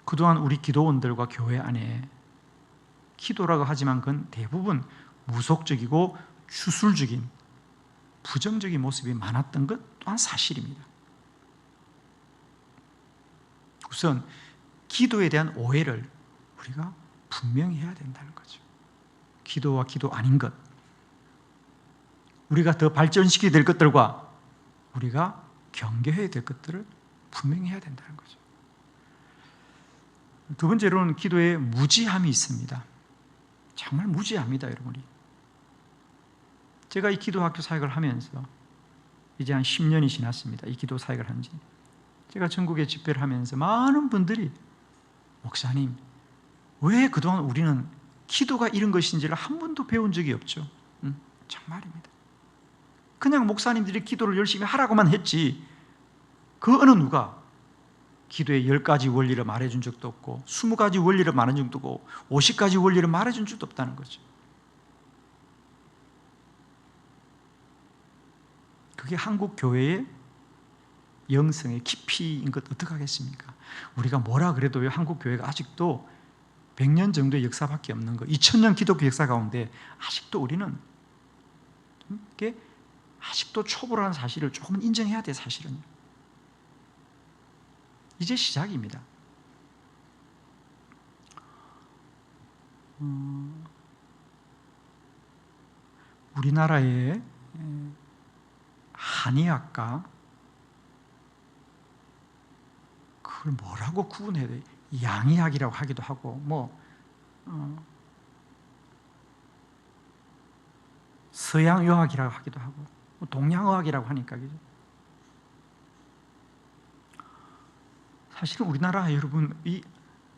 그동안 우리 기도원들과 교회 안에 기도라고 하지만 그건 대부분 무속적이고 주술적인 부정적인 모습이 많았던 것 또한 사실입니다. 우선 기도에 대한 오해를 우리가 분명히 해야 된다는 거죠. 기도와 기도 아닌 것, 우리가 더 발전시켜야 될 것들과 우리가 경계해야 될 것들을 분명히 해야 된다는 거죠. 두 번째로는 기도에 무지함이 있습니다. 정말 무지합니다, 여러분이. 제가 이 기도학교 사역을 하면서 이제 한 10년이 지났습니다. 이 기도 사역을 한 지. 제가 전국에 집회를 하면서 많은 분들이 목사님, 왜 그동안 우리는 기도가 이런 것인지를 한 번도 배운 적이 없죠? 정말입니다. 그냥 목사님들이 기도를 열심히 하라고만 했지 그 어느 누가 기도의 10가지 원리를 말해준 적도 없고 20가지 원리를 말해준 적도 없고 50가지 원리를 말해준 적도 없다는 거죠. 그게 한국 교회의 영성의 깊이인 것 어떡하겠습니까? 우리가 뭐라 그래도 한국 교회가 아직도 100년 정도의 역사밖에 없는 거, 2000년 기독교 역사 가운데 아직도 우리는 이게 아직도 초보라는 사실을 조금 인정해야 돼. 사실은 이제 시작입니다. 우리나라의 한의학과, 그걸 뭐라고 구분해야 돼? 양의학이라고 하기도 하고 서양의학이라고 하기도 하고 동양의학이라고 하니까. 그죠? 사실은 우리나라 여러분, 이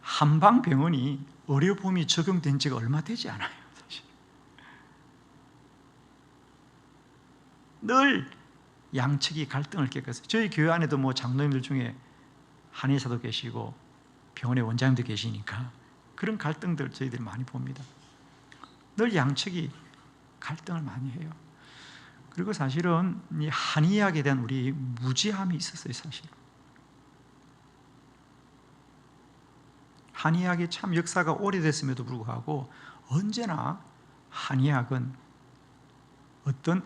한방병원이 의료보험이 적용된 지가 얼마 되지 않아요. 사실 늘 양측이 갈등을 겪었어요. 저희 교회 안에도 장로님들 중에 한의사도 계시고 병원의 원장님도 계시니까 그런 갈등들 저희들이 많이 봅니다. 늘 양측이 갈등을 많이 해요. 그리고 사실은 이 한의학에 대한 우리 무지함이 있었어요. 사실 한의학이 참 역사가 오래됐음에도 불구하고 언제나 한의학은 어떤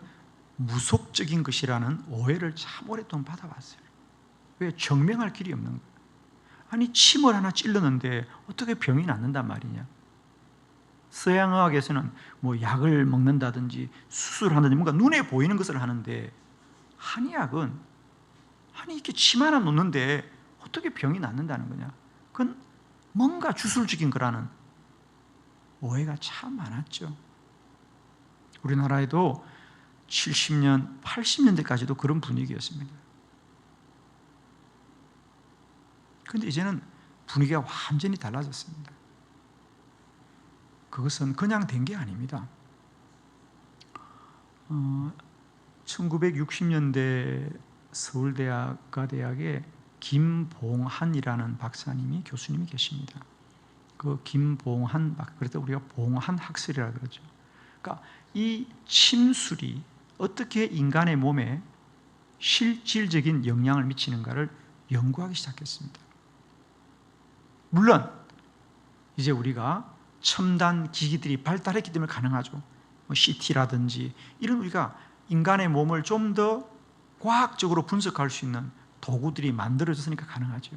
무속적인 것이라는 오해를 참 오랫동안 받아왔어요. 왜? 증명할 길이 없는 거예요. 아니 침을 하나 찔렀는데 어떻게 병이 낫는단 말이냐. 서양의학에서는 약을 먹는다든지 수술하든지 뭔가 눈에 보이는 것을 하는데 한의학은 이렇게 침 하나 놓는데 어떻게 병이 낫는다는 거냐. 그건 뭔가 주술적인 거라는 오해가 참 많았죠. 우리나라에도 70년, 80년대까지도 그런 분위기였습니다. 그런데 이제는 분위기가 완전히 달라졌습니다. 그것은 그냥 된 게 아닙니다. 1960년대 서울대학가대학에 김봉한이라는 박사님이 교수님이 계십니다. 그 김봉한, 그래서 우리가 봉한 학설이라고 그러죠. 그러니까 이 침술이 어떻게 인간의 몸에 실질적인 영향을 미치는가를 연구하기 시작했습니다. 물론 이제 우리가 첨단 기기들이 발달했기 때문에 가능하죠. CT라든지 이런 우리가 인간의 몸을 좀 더 과학적으로 분석할 수 있는 도구들이 만들어졌으니까 가능하죠.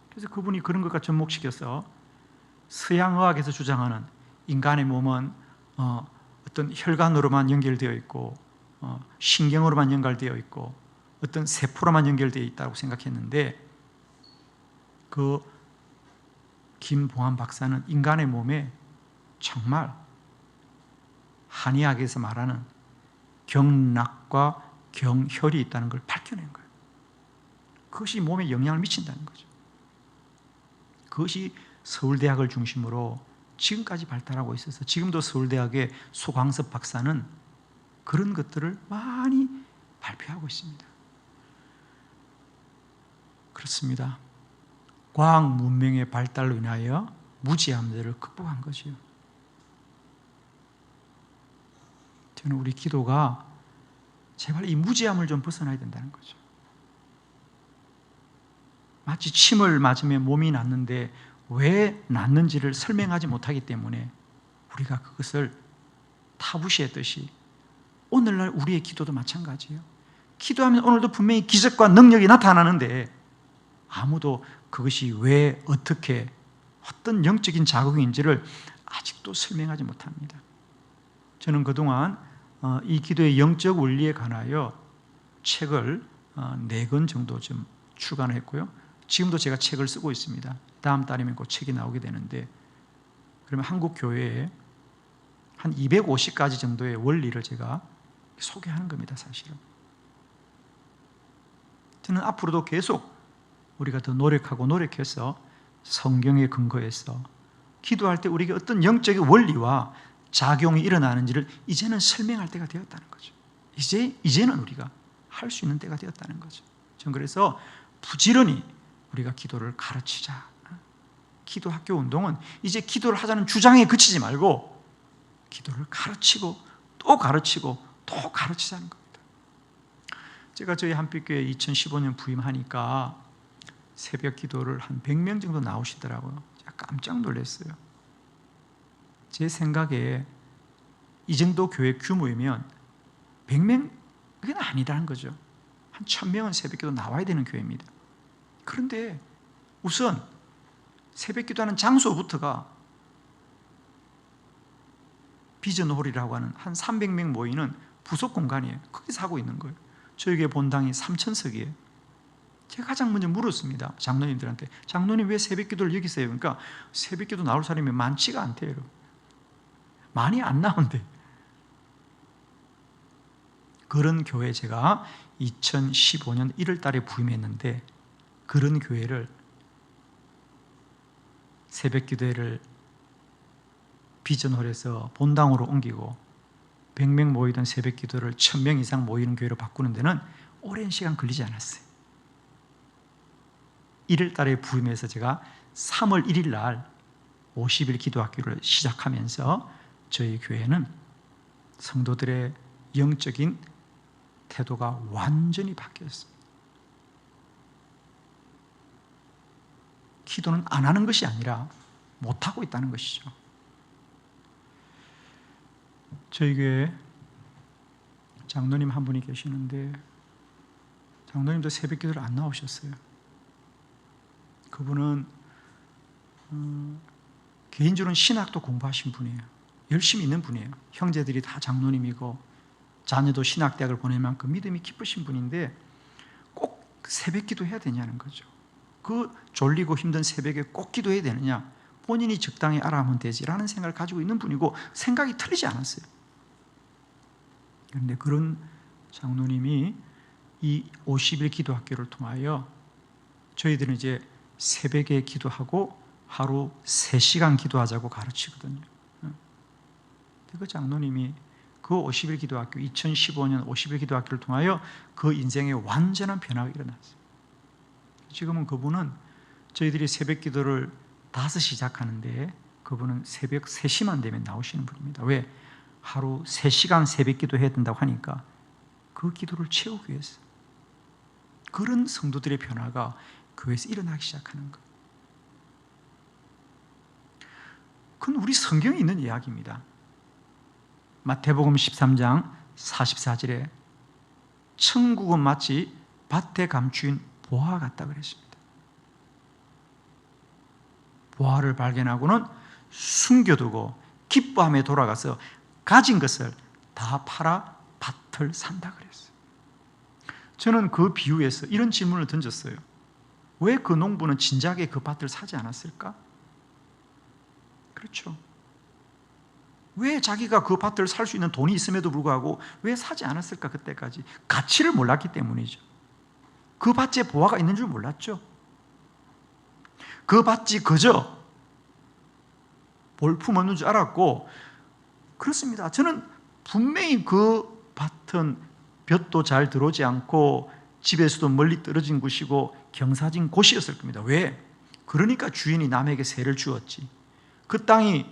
그래서 그분이 그런 것과 접목시켜서 서양의학에서 주장하는 인간의 몸은 어떤 혈관으로만 연결되어 있고 신경으로만 연결되어 있고 어떤 세포로만 연결되어 있다고 생각했는데, 그 김봉한 박사는 인간의 몸에 정말 한의학에서 말하는 경락과 경혈이 있다는 걸 밝혀낸 거예요. 그것이 몸에 영향을 미친다는 거죠. 그것이 서울대학을 중심으로 지금까지 발달하고 있어서 지금도 서울대학의 소광섭 박사는 그런 것들을 많이 발표하고 있습니다. 그렇습니다. 과학 문명의 발달로 인하여 무지함들을 극복한 거지요. 저는 우리 기도가 제발 이 무지함을 좀 벗어나야 된다는 거죠. 마치 침을 맞으면 몸이 낫는데 왜 낫는지를 설명하지 못하기 때문에 우리가 그것을 타부시했듯이 오늘날 우리의 기도도 마찬가지예요. 기도하면 오늘도 분명히 기적과 능력이 나타나는데 아무도 그것이 왜 어떻게 어떤 영적인 자극인지를 아직도 설명하지 못합니다. 저는 그동안 이 기도의 영적 원리에 관하여 책을 4권 정도 좀 출간을 했고요. 지금도 제가 책을 쓰고 있습니다. 다음 달이면 그 책이 나오게 되는데, 그러면 한국 교회에 한 250가지 정도의 원리를 제가 소개하는 겁니다. 사실은 저는 앞으로도 계속 우리가 더 노력해서 성경에 근거해서 기도할 때 우리에게 어떤 영적인 원리와 작용이 일어나는지를 이제는 설명할 때가 되었다는 거죠. 이제는 우리가 할 수 있는 때가 되었다는 거죠. 저는 그래서 부지런히 우리가 기도를 가르치자. 기도 학교 운동은 이제 기도를 하자는 주장에 그치지 말고 기도를 가르치고 또 가르치고 또 가르치자는 겁니다. 제가 저희 한빛교회 2015년 부임하니까 새벽 기도를 한 100명 정도 나오시더라고요. 제가 깜짝 놀랐어요. 제 생각에 이 정도 교회 규모이면 100명 그건 아니라는 거죠. 한 1000명은 새벽 기도 나와야 되는 교회입니다. 그런데 우선 새벽 기도하는 장소부터가 비전홀이라고 하는 한 300명 모이는 부속 공간이에요. 거기서 하고 있는 거예요. 저희 교회 본당이 3000석이에요. 제가 가장 먼저 물었습니다. 장로님들한테. 장로님 왜 새벽 기도를 여기서 해요? 그러니까 새벽 기도 나올 사람이 많지가 않대요. 많이 안 나온대. 그런 교회 제가 2015년 1월 달에 부임했는데, 그런 교회를 새벽 기도회를 비전홀에서 본당으로 옮기고 100명 모이던 새벽 기도를 1000명 이상 모이는 교회로 바꾸는 데는 오랜 시간 걸리지 않았어요. 1월 달에 부임해서 제가 3월 1일 날 50일 기도학교를 시작하면서 저희 교회는 성도들의 영적인 태도가 완전히 바뀌었습니다. 기도는 안 하는 것이 아니라 못하고 있다는 것이죠. 저희 교회에 장로님 한 분이 계시는데 장로님도 새벽 기도를 안 나오셨어요. 그분은 개인적으로는 신학도 공부하신 분이에요. 열심히 있는 분이에요. 형제들이 다 장로님이고 자녀도 신학대학을 보낼 만큼 믿음이 깊으신 분인데 꼭 새벽 기도해야 되냐는 거죠. 그 졸리고 힘든 새벽에 꼭 기도해야 되느냐, 본인이 적당히 알아하면 되지라는 생각을 가지고 있는 분이고 생각이 틀리지 않았어요. 그런데 그런 장로님이 이 50일 기도학교를 통하여 저희들은 이제 새벽에 기도하고 하루 3시간 기도하자고 가르치거든요. 그 장로님이 그 50일 기도학교, 2015년 50일 기도학교를 통하여 그 인생에 완전한 변화가 일어났어요. 지금은 그분은 저희들이 새벽 기도를 5시 시작하는데 그분은 새벽 3시만 되면 나오시는 분입니다. 왜? 하루 3시간 새벽 기도 해야 된다고 하니까 그 기도를 채우기 위해서. 그런 성도들의 변화가 교회에서 일어나기 시작하는 거예요. 그건 우리 성경에 있는 이야기입니다. 마태복음 13장 44절에 천국은 마치 밭에 감추인 보화 같다 그랬습니다. 보화를 발견하고는 숨겨두고 기뻐함에 돌아가서 가진 것을 다 팔아 밭을 산다 그랬어요. 저는 그 비유에서 이런 질문을 던졌어요. 왜 그 농부는 진작에 그 밭을 사지 않았을까? 그렇죠. 왜 자기가 그 밭을 살 수 있는 돈이 있음에도 불구하고 왜 사지 않았을까? 그때까지 가치를 몰랐기 때문이죠. 그 밭에 보화가 있는 줄 몰랐죠. 그 밭이 그저 볼품 없는 줄 알았고, 그렇습니다. 저는 분명히 그 밭은 볕도 잘 들어오지 않고 집에서도 멀리 떨어진 곳이고 경사진 곳이었을 겁니다. 왜? 그러니까 주인이 남에게 세를 주었지. 그 땅이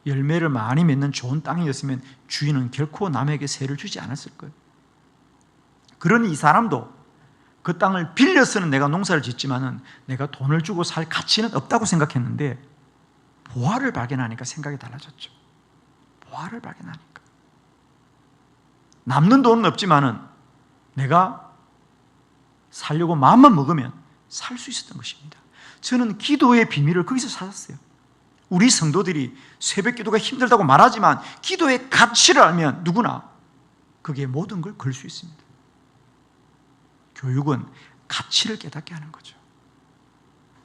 열매를 많이 맺는 좋은 땅이었으면 주인은 결코 남에게 세를 주지 않았을 거예요. 그러니 이 사람도 그 땅을 빌려서는 내가 농사를 짓지만은 내가 돈을 주고 살 가치는 없다고 생각했는데 보화를 발견하니까 생각이 달라졌죠. 보화를 발견하니까 남는 돈은 없지만은 내가 살려고 마음만 먹으면 살 수 있었던 것입니다. 저는 기도의 비밀을 거기서 찾았어요. 우리 성도들이 새벽 기도가 힘들다고 말하지만 기도의 가치를 알면 누구나 거기에 모든 걸 걸 수 있습니다. 교육은 가치를 깨닫게 하는 거죠.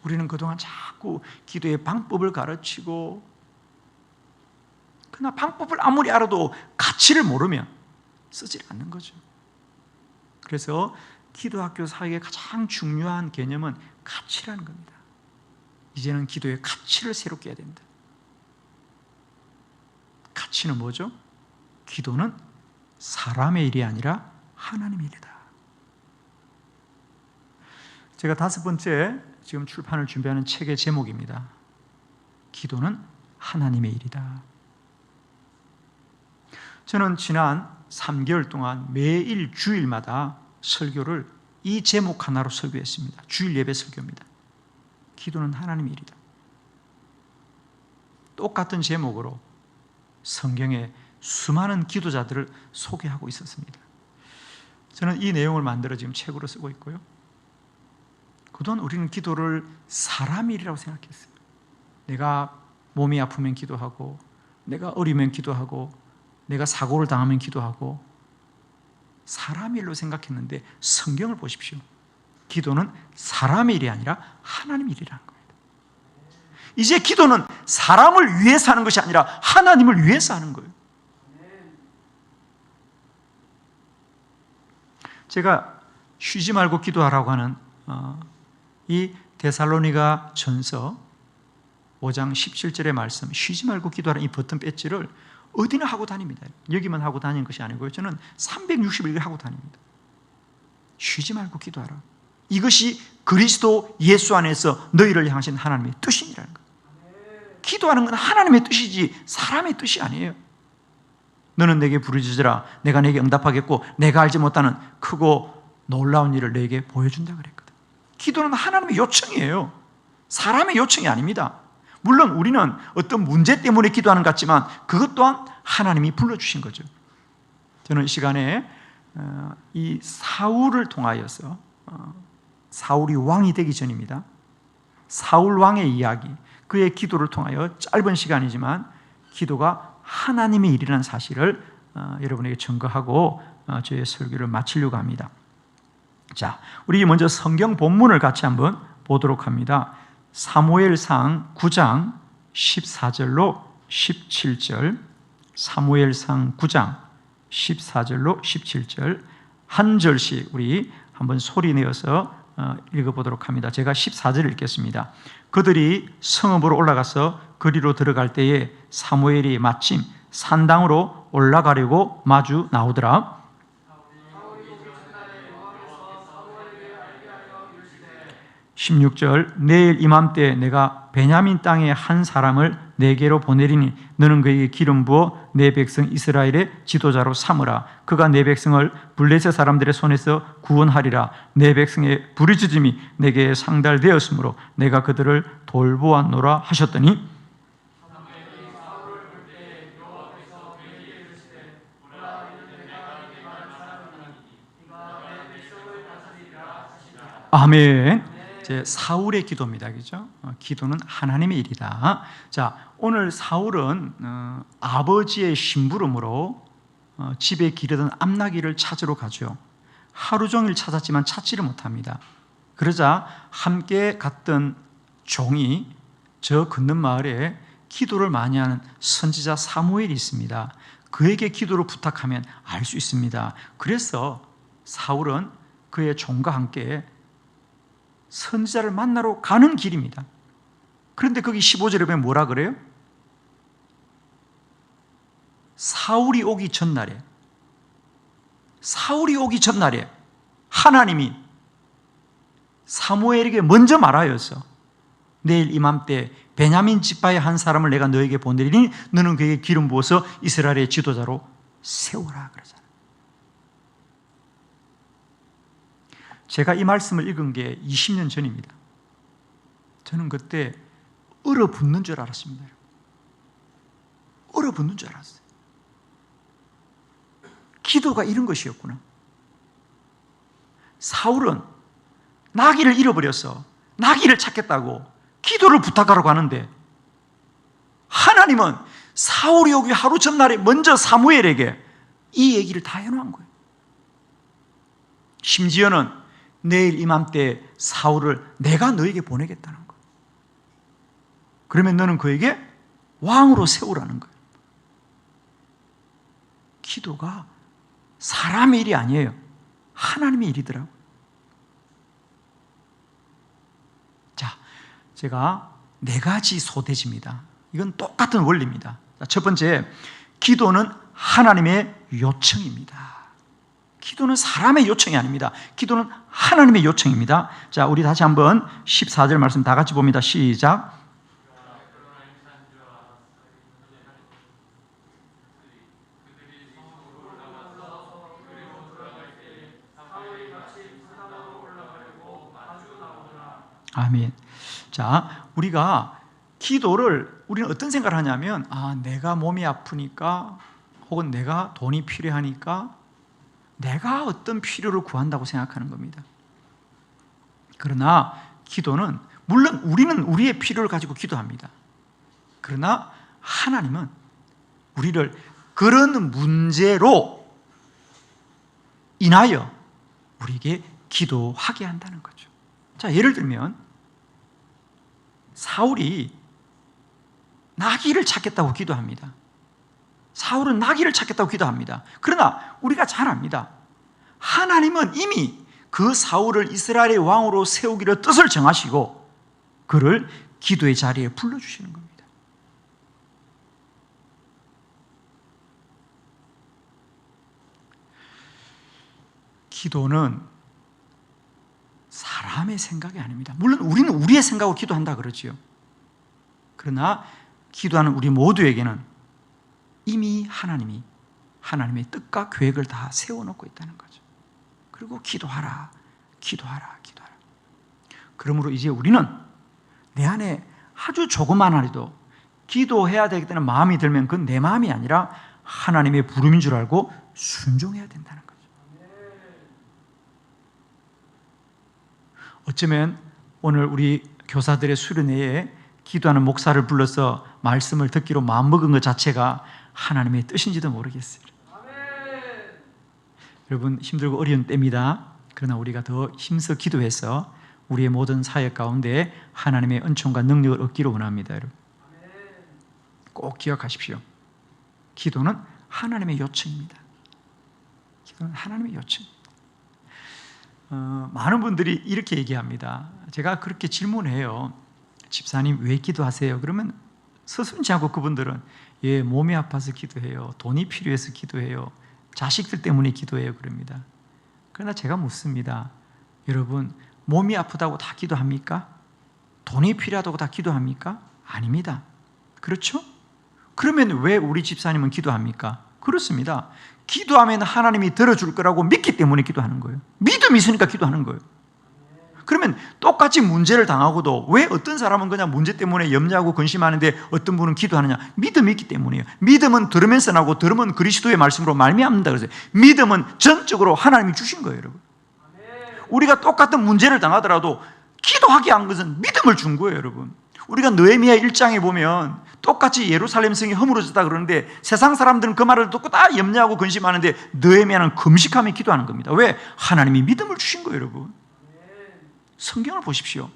우리는 그동안 자꾸 기도의 방법을 가르치고, 그러나 방법을 아무리 알아도 가치를 모르면 쓰지 않는 거죠. 그래서 기도학교 사역의 가장 중요한 개념은 가치라는 겁니다. 이제는 기도의 가치를 새롭게 해야 됩니다. 가치는 뭐죠? 기도는 사람의 일이 아니라 하나님의 일이다. 제가 5번째 지금 출판을 준비하는 책의 제목입니다. 기도는 하나님의 일이다. 저는 지난 3개월 동안 매일 주일마다 설교를 이 제목 하나로 설교했습니다. 주일 예배 설교입니다. 기도는 하나님의 일이다. 똑같은 제목으로 성경에 수많은 기도자들을 소개하고 있었습니다. 저는 이 내용을 만들어 지금 책으로 쓰고 있고요. 그동안 우리는 기도를 사람의 일이라고 생각했어요. 내가 몸이 아프면 기도하고, 내가 어리면 기도하고, 내가 사고를 당하면 기도하고, 사람의 일로 생각했는데 성경을 보십시오. 기도는 사람의 일이 아니라 하나님의 일이라는 겁니다. 이제 기도는 사람을 위해서 하는 것이 아니라 하나님을 위해서 하는 거예요. 제가 쉬지 말고 기도하라고 하는 이 데살로니가 전서 5장 17절의 말씀, 쉬지 말고 기도하라는 이 버튼 배지를 어디나 하고 다닙니다. 여기만 하고 다니는 것이 아니고요. 저는 360일 하고 다닙니다. 쉬지 말고 기도하라. 이것이 그리스도 예수 안에서 너희를 향하신 하나님의 뜻이라는 거예요. 기도하는 건 하나님의 뜻이지 사람의 뜻이 아니에요. 너는 내게 부르짖으라. 내가 내게 응답하겠고 내가 알지 못하는 크고 놀라운 일을 내게 보여준다 그랬거든. 기도는 하나님의 요청이에요. 사람의 요청이 아닙니다. 물론 우리는 어떤 문제 때문에 기도하는 것 같지만 그것 또한 하나님이 불러주신 거죠. 저는 이 시간에 이 사울을 통하여서, 사울이 왕이 되기 전입니다. 사울 왕의 이야기, 그의 기도를 통하여 짧은 시간이지만 기도가 하나님의 일이라는 사실을 여러분에게 증거하고 저의 설교를 마치려고 합니다. 자, 우리 먼저 성경 본문을 같이 한번 보도록 합니다. 사무엘상 9장 14절로 17절, 사무엘상 9장 14절로 17절 한 절씩 우리 한번 소리 내어서 읽어보도록 합니다. 제가 14절 읽겠습니다. 그들이 성읍으로 올라가서 거리로 들어갈 때에 사무엘이 마침 산당으로 올라가려고 마주 나오더라. 16절 내일 이맘때 내가 베냐민 땅의 한 사람을 내게로 보내리니 너는 그에게 기름 부어 내 백성 이스라엘의 지도자로 삼으라. 그가 내 백성을 블레셋 사람들의 손에서 구원하리라. 내 백성의 부르짖음이 내게 상달되었으므로 내가 그들을 돌보았노라 하셨더니 아멘. 이제 사울의 기도입니다. 그죠? 기도는 하나님의 일이다. 자, 오늘 사울은 아버지의 심부름으로 집에 기르던 암나귀를 찾으러 가죠. 하루 종일 찾았지만 찾지를 못합니다. 그러자 함께 갔던 종이 저 건넌 마을에 기도를 많이 하는 선지자 사무엘이 있습니다. 그에게 기도를 부탁하면 알 수 있습니다. 그래서 사울은 그의 종과 함께 선지자를 만나러 가는 길입니다. 그런데 거기 15절에 보면 뭐라 그래요? 사울이 오기 전날에 하나님이 사무엘에게 먼저 말하여서 내일 이맘때 베냐민 지파의 한 사람을 내가 너에게 보내리니 너는 그에게 기름 부어서 이스라엘의 지도자로 세우라 그러잖아요. 제가 이 말씀을 읽은 게 20년 전입니다. 저는 그때 얼어붙는 줄 알았습니다. 얼어붙는 줄 알았어요. 기도가 이런 것이었구나. 사울은 나귀를 잃어버려서 나귀를 찾겠다고 기도를 부탁하러 가는데 하나님은 사울이 오기 하루 전날에 먼저 사무엘에게 이 얘기를 다 해놓은 거예요. 심지어는 내일 이맘때 사울을 내가 너에게 보내겠다는 거예요. 그러면 너는 그에게 왕으로 세우라는 거예요. 기도가 사람의 일이 아니에요. 하나님의 일이더라고요. 자, 제가 4가지 소대지입니다. 이건 똑같은 원리입니다. 첫 번째, 기도는 하나님의 요청입니다. 기도는 사람의 요청이 아닙니다. 기도는 하나님의 요청입니다. 자, 우리 다시 한번 14절 말씀 다 같이 봅니다. 시작. 아멘. 자, 우리가 기도를 우리는 어떤 생각을 하냐면 내가 몸이 아프니까 혹은 내가 돈이 필요하니까 내가 어떤 필요를 구한다고 생각하는 겁니다. 그러나 기도는 물론 우리는 우리의 필요를 가지고 기도합니다. 그러나 하나님은 우리를 그런 문제로 인하여 우리에게 기도하게 한다는 거죠. 자, 예를 들면 사울이 나귀를 찾겠다고 기도합니다. 사울은 나귀를 찾겠다고 기도합니다. 그러나 우리가 잘 압니다. 하나님은 이미 그 사울을 이스라엘의 왕으로 세우기로 뜻을 정하시고 그를 기도의 자리에 불러주시는 겁니다. 기도는 사람의 생각이 아닙니다. 물론 우리는 우리의 생각으로 기도한다 그러지요. 그러나 기도하는 우리 모두에게는 이미 하나님이 하나님의 뜻과 계획을 다 세워놓고 있다는 거죠. 그리고 기도하라. 그러므로 이제 우리는 내 안에 아주 조그만 하리도 기도해야 되겠다는 마음이 들면 그건 내 마음이 아니라 하나님의 부름인 줄 알고 순종해야 된다는 거죠. 어쩌면 오늘 우리 교사들의 수련회에 기도하는 목사를 불러서 말씀을 듣기로 마음먹은 것 자체가 하나님의 뜻인지도 모르겠어요. 여러분 힘들고 어려운 때입니다. 그러나 우리가 더 힘써 기도해서 우리의 모든 사역 가운데 하나님의 은총과 능력을 얻기를 원합니다. 여러분 꼭 기억하십시오. 기도는 하나님의 요청입니다. 기도는 하나님의 요청. 많은 분들이 이렇게 얘기합니다. 제가 그렇게 질문해요. 집사님 왜 기도하세요? 그러면 서슴지 않고 그분들은 몸이 아파서 기도해요. 돈이 필요해서 기도해요. 자식들 때문에 기도해요. 그럽니다. 그러나 제가 묻습니다. 여러분, 몸이 아프다고 다 기도합니까? 돈이 필요하다고 다 기도합니까? 아닙니다. 그렇죠? 그러면 왜 우리 집사님은 기도합니까? 그렇습니다. 기도하면 하나님이 들어줄 거라고 믿기 때문에 기도하는 거예요. 믿음이 있으니까 기도하는 거예요. 그러면 똑같이 문제를 당하고도 왜 어떤 사람은 그냥 문제 때문에 염려하고 근심하는데 어떤 분은 기도하느냐? 믿음이 있기 때문이에요. 믿음은 들으면서 나고 들으면 그리스도의 말씀으로 말미암는다 그랬어요. 믿음은 전적으로 하나님이 주신 거예요, 여러분. 우리가 똑같은 문제를 당하더라도 기도하게 한 것은 믿음을 준 거예요, 여러분. 우리가 느헤미야 1장에 보면 똑같이 예루살렘 성이 허물어졌다 그러는데 세상 사람들은 그 말을 듣고 다 염려하고 근심하는데 느헤미야는 금식하며 기도하는 겁니다. 왜? 하나님이 믿음을 주신 거예요, 여러분. 성경을 보십시오.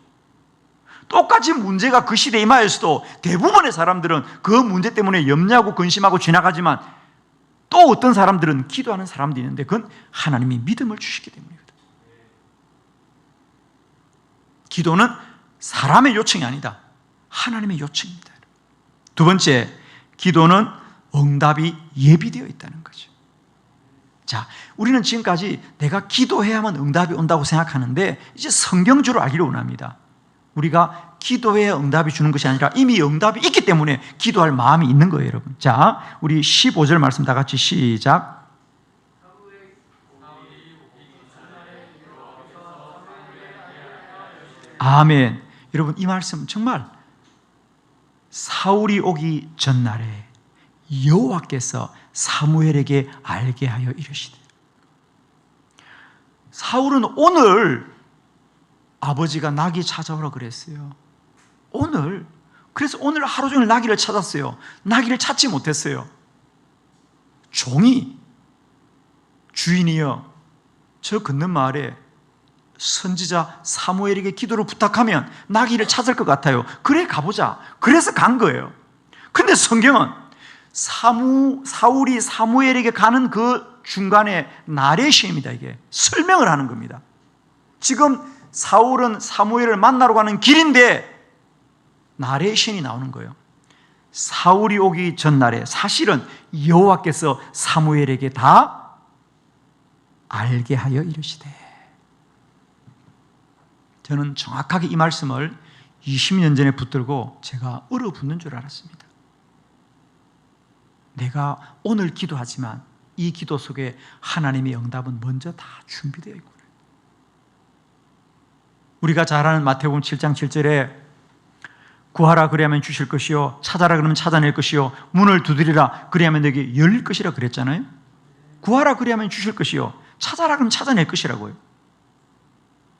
똑같이 문제가 그 시대에 임하였어도 대부분의 사람들은 그 문제 때문에 염려하고 근심하고 지나가지만 또 어떤 사람들은 기도하는 사람들이 있는데 그건 하나님이 믿음을 주시기 때문입니다. 기도는 사람의 요청이 아니다. 하나님의 요청입니다. 두 번째, 기도는 응답이 예비되어 있다는 거죠. 자, 우리는 지금까지 내가 기도해야만 응답이 온다고 생각하는데 이제 성경주를 알기를 원합니다. 우리가 기도해야 응답이 주는 것이 아니라 이미 응답이 있기 때문에 기도할 마음이 있는 거예요, 여러분. 자, 우리 15절 말씀 다 같이 시작. 아멘. 여러분, 이 말씀 정말 사울이 오기 전날에 여호와께서 사무엘에게 알게 하여 이르시되, 사울은 오늘 아버지가 나귀 찾아오라 그랬어요. 오늘. 그래서 오늘 하루 종일 나귀를 찾았어요. 나귀를 찾지 못했어요. 종이 주인이여 저 걷는 마을에 선지자 사무엘에게 기도를 부탁하면 나귀를 찾을 것 같아요. 그래 가보자. 그래서 간 거예요. 근데 성경은 사울이 사무엘에게 가는 그 중간에 나레시입니다. 이게 설명을 하는 겁니다. 지금 사울은 사무엘을 만나러 가는 길인데 나레이션이 나오는 거예요. 사울이 오기 전날에 사실은 여호와께서 사무엘에게 다 알게 하여 이르시되, 저는 정확하게 이 말씀을 20년 전에 붙들고 제가 얼어붙는 줄 알았습니다. 내가 오늘 기도하지만 이 기도 속에 하나님의 응답은 먼저 다 준비되어 있구나. 우리가 잘 아는 마태복음 7장 7절에 구하라 그리하면 주실 것이요 찾아라 그러면 찾아낼 것이요 문을 두드리라 그리하면 너에게 열릴 것이라 그랬잖아요. 구하라 그리하면 주실 것이요 찾아라 그러면 찾아낼 것이라고요.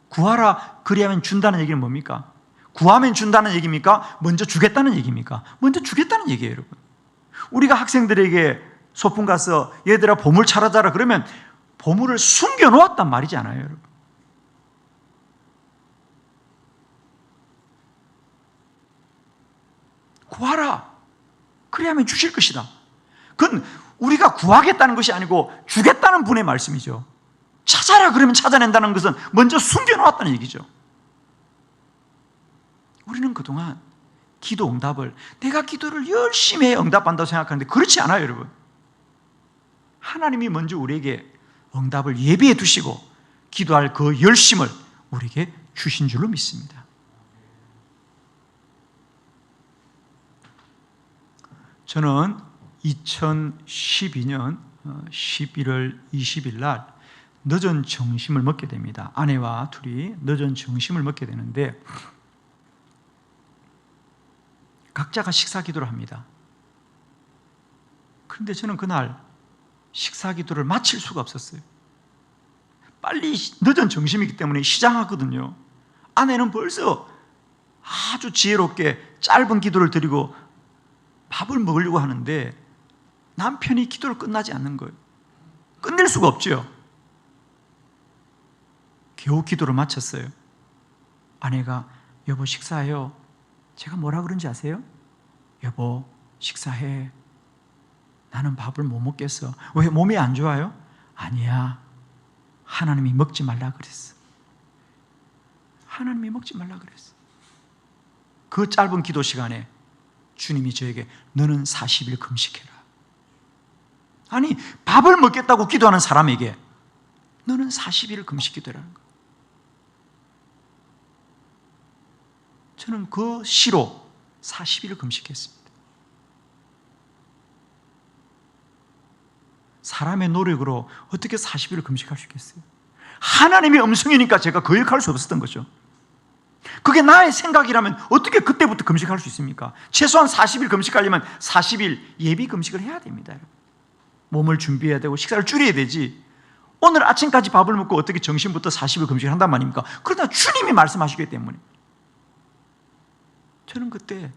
구하라 그리하면 준다는 얘기는 뭡니까? 구하면 준다는 얘기입니까? 먼저 주겠다는 얘기입니까? 먼저 주겠다는 얘기예요, 여러분. 우리가 학생들에게 소풍 가서 얘들아 보물 찾아라 그러면 보물을 숨겨놓았단 말이지 않아요, 여러분. 구하라 그리하면 주실 것이다. 그건 우리가 구하겠다는 것이 아니고 주겠다는 분의 말씀이죠. 찾아라 그러면 찾아낸다는 것은 먼저 숨겨놓았다는 얘기죠. 우리는 그동안 기도 응답을 내가 기도를 열심히 해 응답한다고 생각하는데 그렇지 않아요, 여러분. 하나님이 먼저 우리에게 응답을 예비해 두시고 기도할 그 열심을 우리에게 주신 줄로 믿습니다. 저는 2012년 11월 20일 날 늦은 점심을 먹게 됩니다. 아내와 둘이 늦은 점심을 먹게 되는데 각자가 식사 기도를 합니다. 그런데 저는 그날 식사 기도를 마칠 수가 없었어요. 빨리 늦은 점심이기 때문에 시장하거든요. 아내는 벌써 아주 지혜롭게 짧은 기도를 드리고 밥을 먹으려고 하는데 남편이 기도를 끝나지 않는 거예요. 끝낼 수가 없죠. 겨우 기도를 마쳤어요. 아내가 여보 식사해요. 제가 뭐라 그런지 아세요? 여보 식사해. 나는 밥을 못 먹겠어. 왜 몸이 안 좋아요? 아니야. 하나님이 먹지 말라 그랬어. 하나님이 먹지 말라 그랬어요. 그 짧은 기도 시간에 주님이 저에게 너는 40일 금식해라. 아니, 밥을 먹겠다고 기도하는 사람에게 너는 40일 금식 기도라는 거예요. 저는 그 시로 40일을 금식했습니다. 사람의 노력으로 어떻게 40일을 금식할 수 있겠어요? 하나님의 음성이니까 제가 거역할 수 없었던 거죠. 그게 나의 생각이라면 어떻게 그때부터 금식할 수 있습니까? 최소한 40일 금식하려면 40일 예비 금식을 해야 됩니다. 몸을 준비해야 되고 식사를 줄여야 되지. 오늘 아침까지 밥을 먹고 어떻게 정신부터 40일 금식을 한단 말입니까? 그러나 주님이 말씀하시기 때문에 저는 그때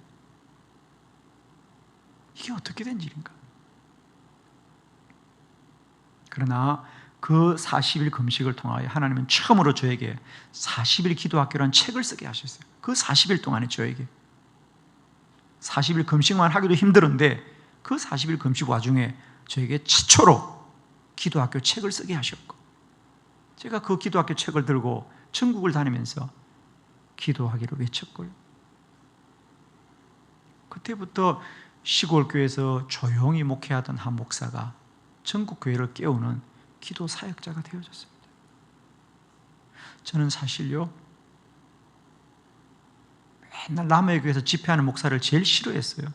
이게 어떻게 된 일인가? 그러나 그 40일 금식을 통하여 하나님은 처음으로 저에게 40일 기도학교라는 책을 쓰게 하셨어요. 그 40일 동안에 저에게 40일 금식만 하기도 힘들었는데 그 40일 금식 와중에 저에게 최초로 기도학교 책을 쓰게 하셨고, 제가 그 기도학교 책을 들고 전국을 다니면서 기도하기를 외쳤고요. 그때부터 시골 교회에서 조용히 목회하던 한 목사가 전국 교회를 깨우는 기도 사역자가 되어졌습니다. 저는 사실요, 맨날 남의 교회에서 집회하는 목사를 제일 싫어했어요.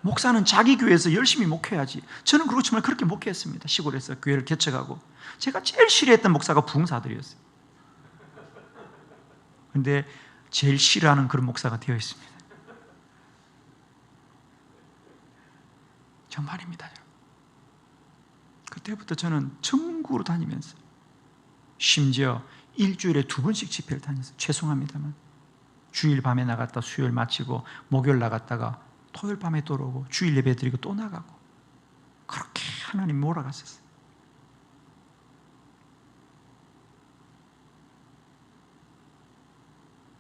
목사는 자기 교회에서 열심히 목회해야지. 저는 그렇고 정말 그렇게 목회했습니다. 시골에서 교회를 개척하고. 제가 제일 싫어했던 목사가 부흥사들이었어요. 그런데 제일 싫어하는 그런 목사가 되어 있습니다. 정말입니다. 그때부터 저는 전국으로 다니면서 심지어 일주일에 2번씩 집회를 다녔어요. 죄송합니다만 주일 밤에 나갔다 수요일 마치고 목요일 나갔다가 토요일 밤에 또 오고 주일 예배 드리고 또 나가고 그렇게 하나님 몰아갔었어요.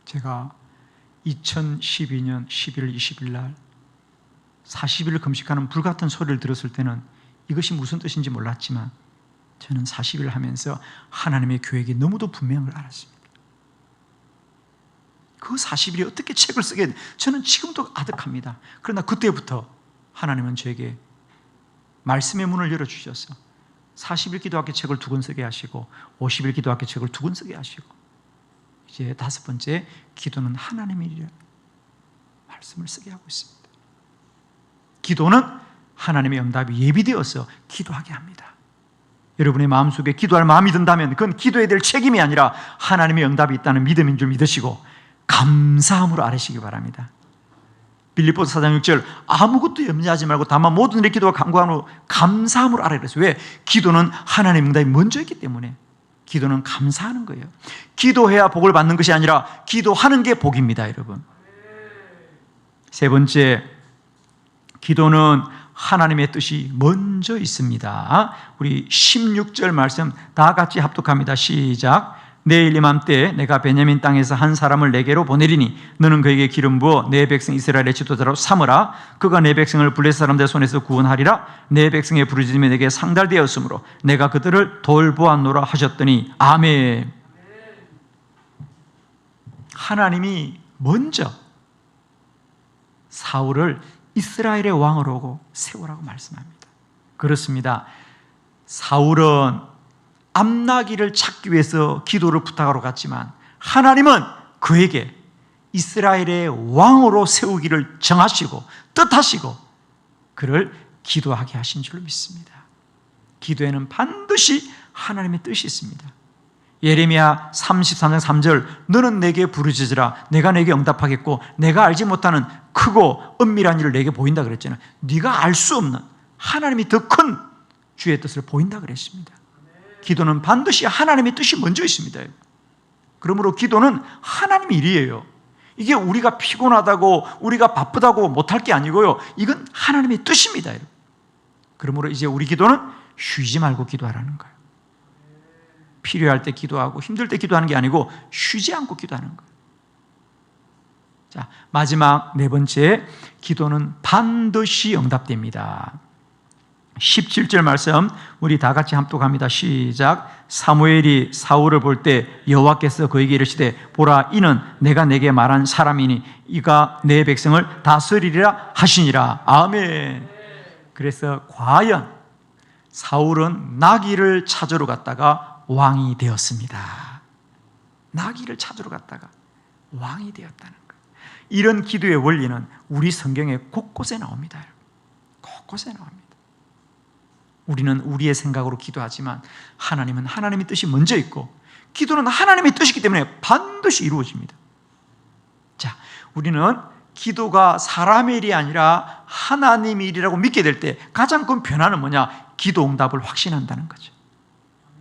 제가 2012년 11월 20일 날 40일을 금식하는 불같은 소리를 들었을 때는 이것이 무슨 뜻인지 몰랐지만 저는 40일을 하면서 하나님의 계획이 너무도 분명한 걸 알았습니다. 그 40일이 어떻게 책을 쓰게 돼? 저는 지금도 아득합니다. 그러나 그때부터 하나님은 저에게 말씀의 문을 열어주셔서 40일 기도학교 책을 2권 쓰게 하시고 50일 기도학교 책을 2권 쓰게 하시고 이제 5번째 기도는 하나님이라 말씀을 쓰게 하고 있습니다. 기도는 하나님의 응답이 예비되어서 기도하게 합니다. 여러분의 마음속에 기도할 마음이 든다면 그건 기도해야 될 책임이 아니라 하나님의 응답이 있다는 믿음인 줄 믿으시고 감사함으로 아뢰시기 바랍니다. 빌립보서 4장 6절 아무것도 염려하지 말고 다만 모든 일에 기도와 간구함으로 감사함으로 아뢰라 그랬어요. 왜? 기도는 하나님의 응답이 먼저 있기 때문에 기도는 감사하는 거예요. 기도해야 복을 받는 것이 아니라 기도하는 게 복입니다, 여러분. 3번째, 기도는 하나님의 뜻이 먼저 있습니다. 우리 16절 말씀 다 같이 합독합니다. 시작. 내일 이맘때 내가 베냐민 땅에서 한 사람을 내게로 보내리니 너는 그에게 기름 부어 내 백성 이스라엘의 지도자로 삼으라. 그가 내 백성을 블레셋 사람들의 손에서 구원하리라. 내 백성의 부르짖음이 내게 상달되었으므로 내가 그들을 돌보았노라 하셨더니 아멘. 하나님이 먼저 사울을 이스라엘의 왕으로 세우라고 말씀합니다. 그렇습니다. 사울은 암나기를 찾기 위해서 기도를 부탁하러 갔지만 하나님은 그에게 이스라엘의 왕으로 세우기를 정하시고 뜻하시고 그를 기도하게 하신 줄로 믿습니다. 기도에는 반드시 하나님의 뜻이 있습니다. 예레미야 33장 3절 너는 내게 부르짖으라 내가 내게 응답하겠고 내가 알지 못하는 크고 은밀한 일을 내게 보인다 그랬잖아요. 네가 알 수 없는 하나님이 더 큰 주의 뜻을 보인다 그랬습니다. 기도는 반드시 하나님의 뜻이 먼저 있습니다. 그러므로 기도는 하나님의 일이에요. 이게 우리가 피곤하다고 우리가 바쁘다고 못할 게 아니고요. 이건 하나님의 뜻입니다. 그러므로 이제 우리 기도는 쉬지 말고 기도하라는 거예요. 필요할 때 기도하고 힘들 때 기도하는 게 아니고 쉬지 않고 기도하는 거예요. 자, 마지막 4번째, 기도는 반드시 응답됩니다. 17절 말씀 우리 다 같이 합독합니다. 시작. 사무엘이 사울을 볼 때 여호와께서 그에게 이르시되 보라 이는 내가 내게 말한 사람이니 이가 내 백성을 다스리리라 하시니라. 아멘. 그래서 과연 사울은 나귀를 찾으러 갔다가 왕이 되었습니다. 나귀를 찾으러 갔다가 왕이 되었다는 거예요. 이런 기도의 원리는 우리 성경에 곳곳에 나옵니다. 곳곳에 나옵니다. 우리는 우리의 생각으로 기도하지만 하나님은 하나님의 뜻이 먼저 있고 기도는 하나님의 뜻이기 때문에 반드시 이루어집니다. 자, 우리는 기도가 사람의 일이 아니라 하나님의 일이라고 믿게 될 때 가장 큰 변화는 뭐냐? 기도 응답을 확신한다는 거죠.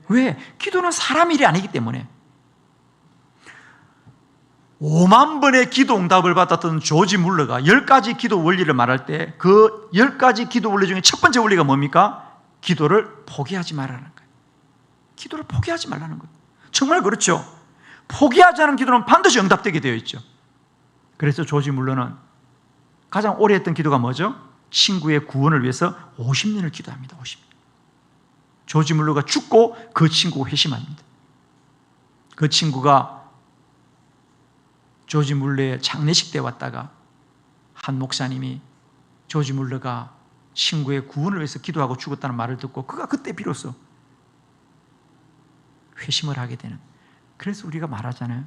왜? 기도는 사람 일이 아니기 때문에. 5만 번의 기도 응답을 받았던 조지 물러가 10가지 기도 원리를 말할 때 그 10가지 기도 원리 중에 첫 번째 원리가 뭡니까? 기도를 포기하지 말라는 거예요. 기도를 포기하지 말라는 거예요. 정말 그렇죠. 포기하지 않은 기도는 반드시 응답되게 되어 있죠. 그래서 조지 물러는 가장 오래 했던 기도가 뭐죠? 친구의 구원을 위해서 50년을 기도합니다. 50년. 조지 물러가 죽고 그 친구가 회심합니다. 그 친구가 조지 물러의 장례식 때 왔다가 한 목사님이 조지 물러가 친구의 구원을 위해서 기도하고 죽었다는 말을 듣고 그가 그때 비로소 회심을 하게 되는. 그래서 우리가 말하잖아요.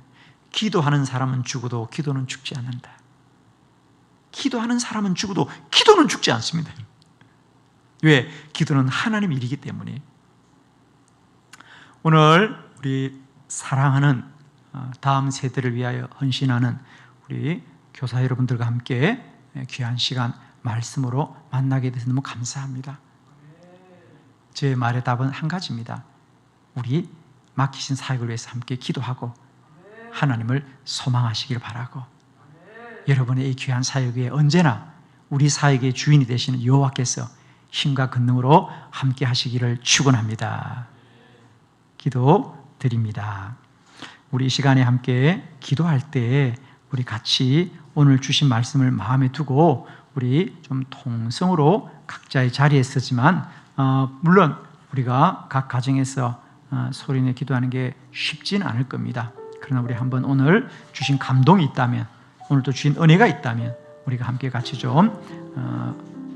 기도하는 사람은 죽어도 기도는 죽지 않는다. 기도하는 사람은 죽어도 기도는 죽지 않습니다. 왜? 기도는 하나님 일이기 때문에. 오늘 우리 사랑하는 다음 세대를 위하여 헌신하는 우리 교사 여러분들과 함께 귀한 시간 말씀으로 만나게 돼서 너무 감사합니다. 제 말의 답은 한 가지입니다. 우리 맡기신 사역을 위해서 함께 기도하고 하나님을 소망하시길 바라고 여러분의 이 귀한 사역에 언제나 우리 사역의 주인이 되시는 여호와께서 힘과 권능으로 함께 하시기를 축원합니다. 기도드립니다. 우리 이 시간에 함께 기도할 때 우리 같이 오늘 주신 말씀을 마음에 두고 우리 좀 통성으로 각자의 자리에 서지만 물론 우리가 각 가정에서 소리내 기도하는 게 쉽지는 않을 겁니다. 그러나 우리 한번 오늘 주신 감동이 있다면 오늘 또 주신 은혜가 있다면 우리가 함께 같이 좀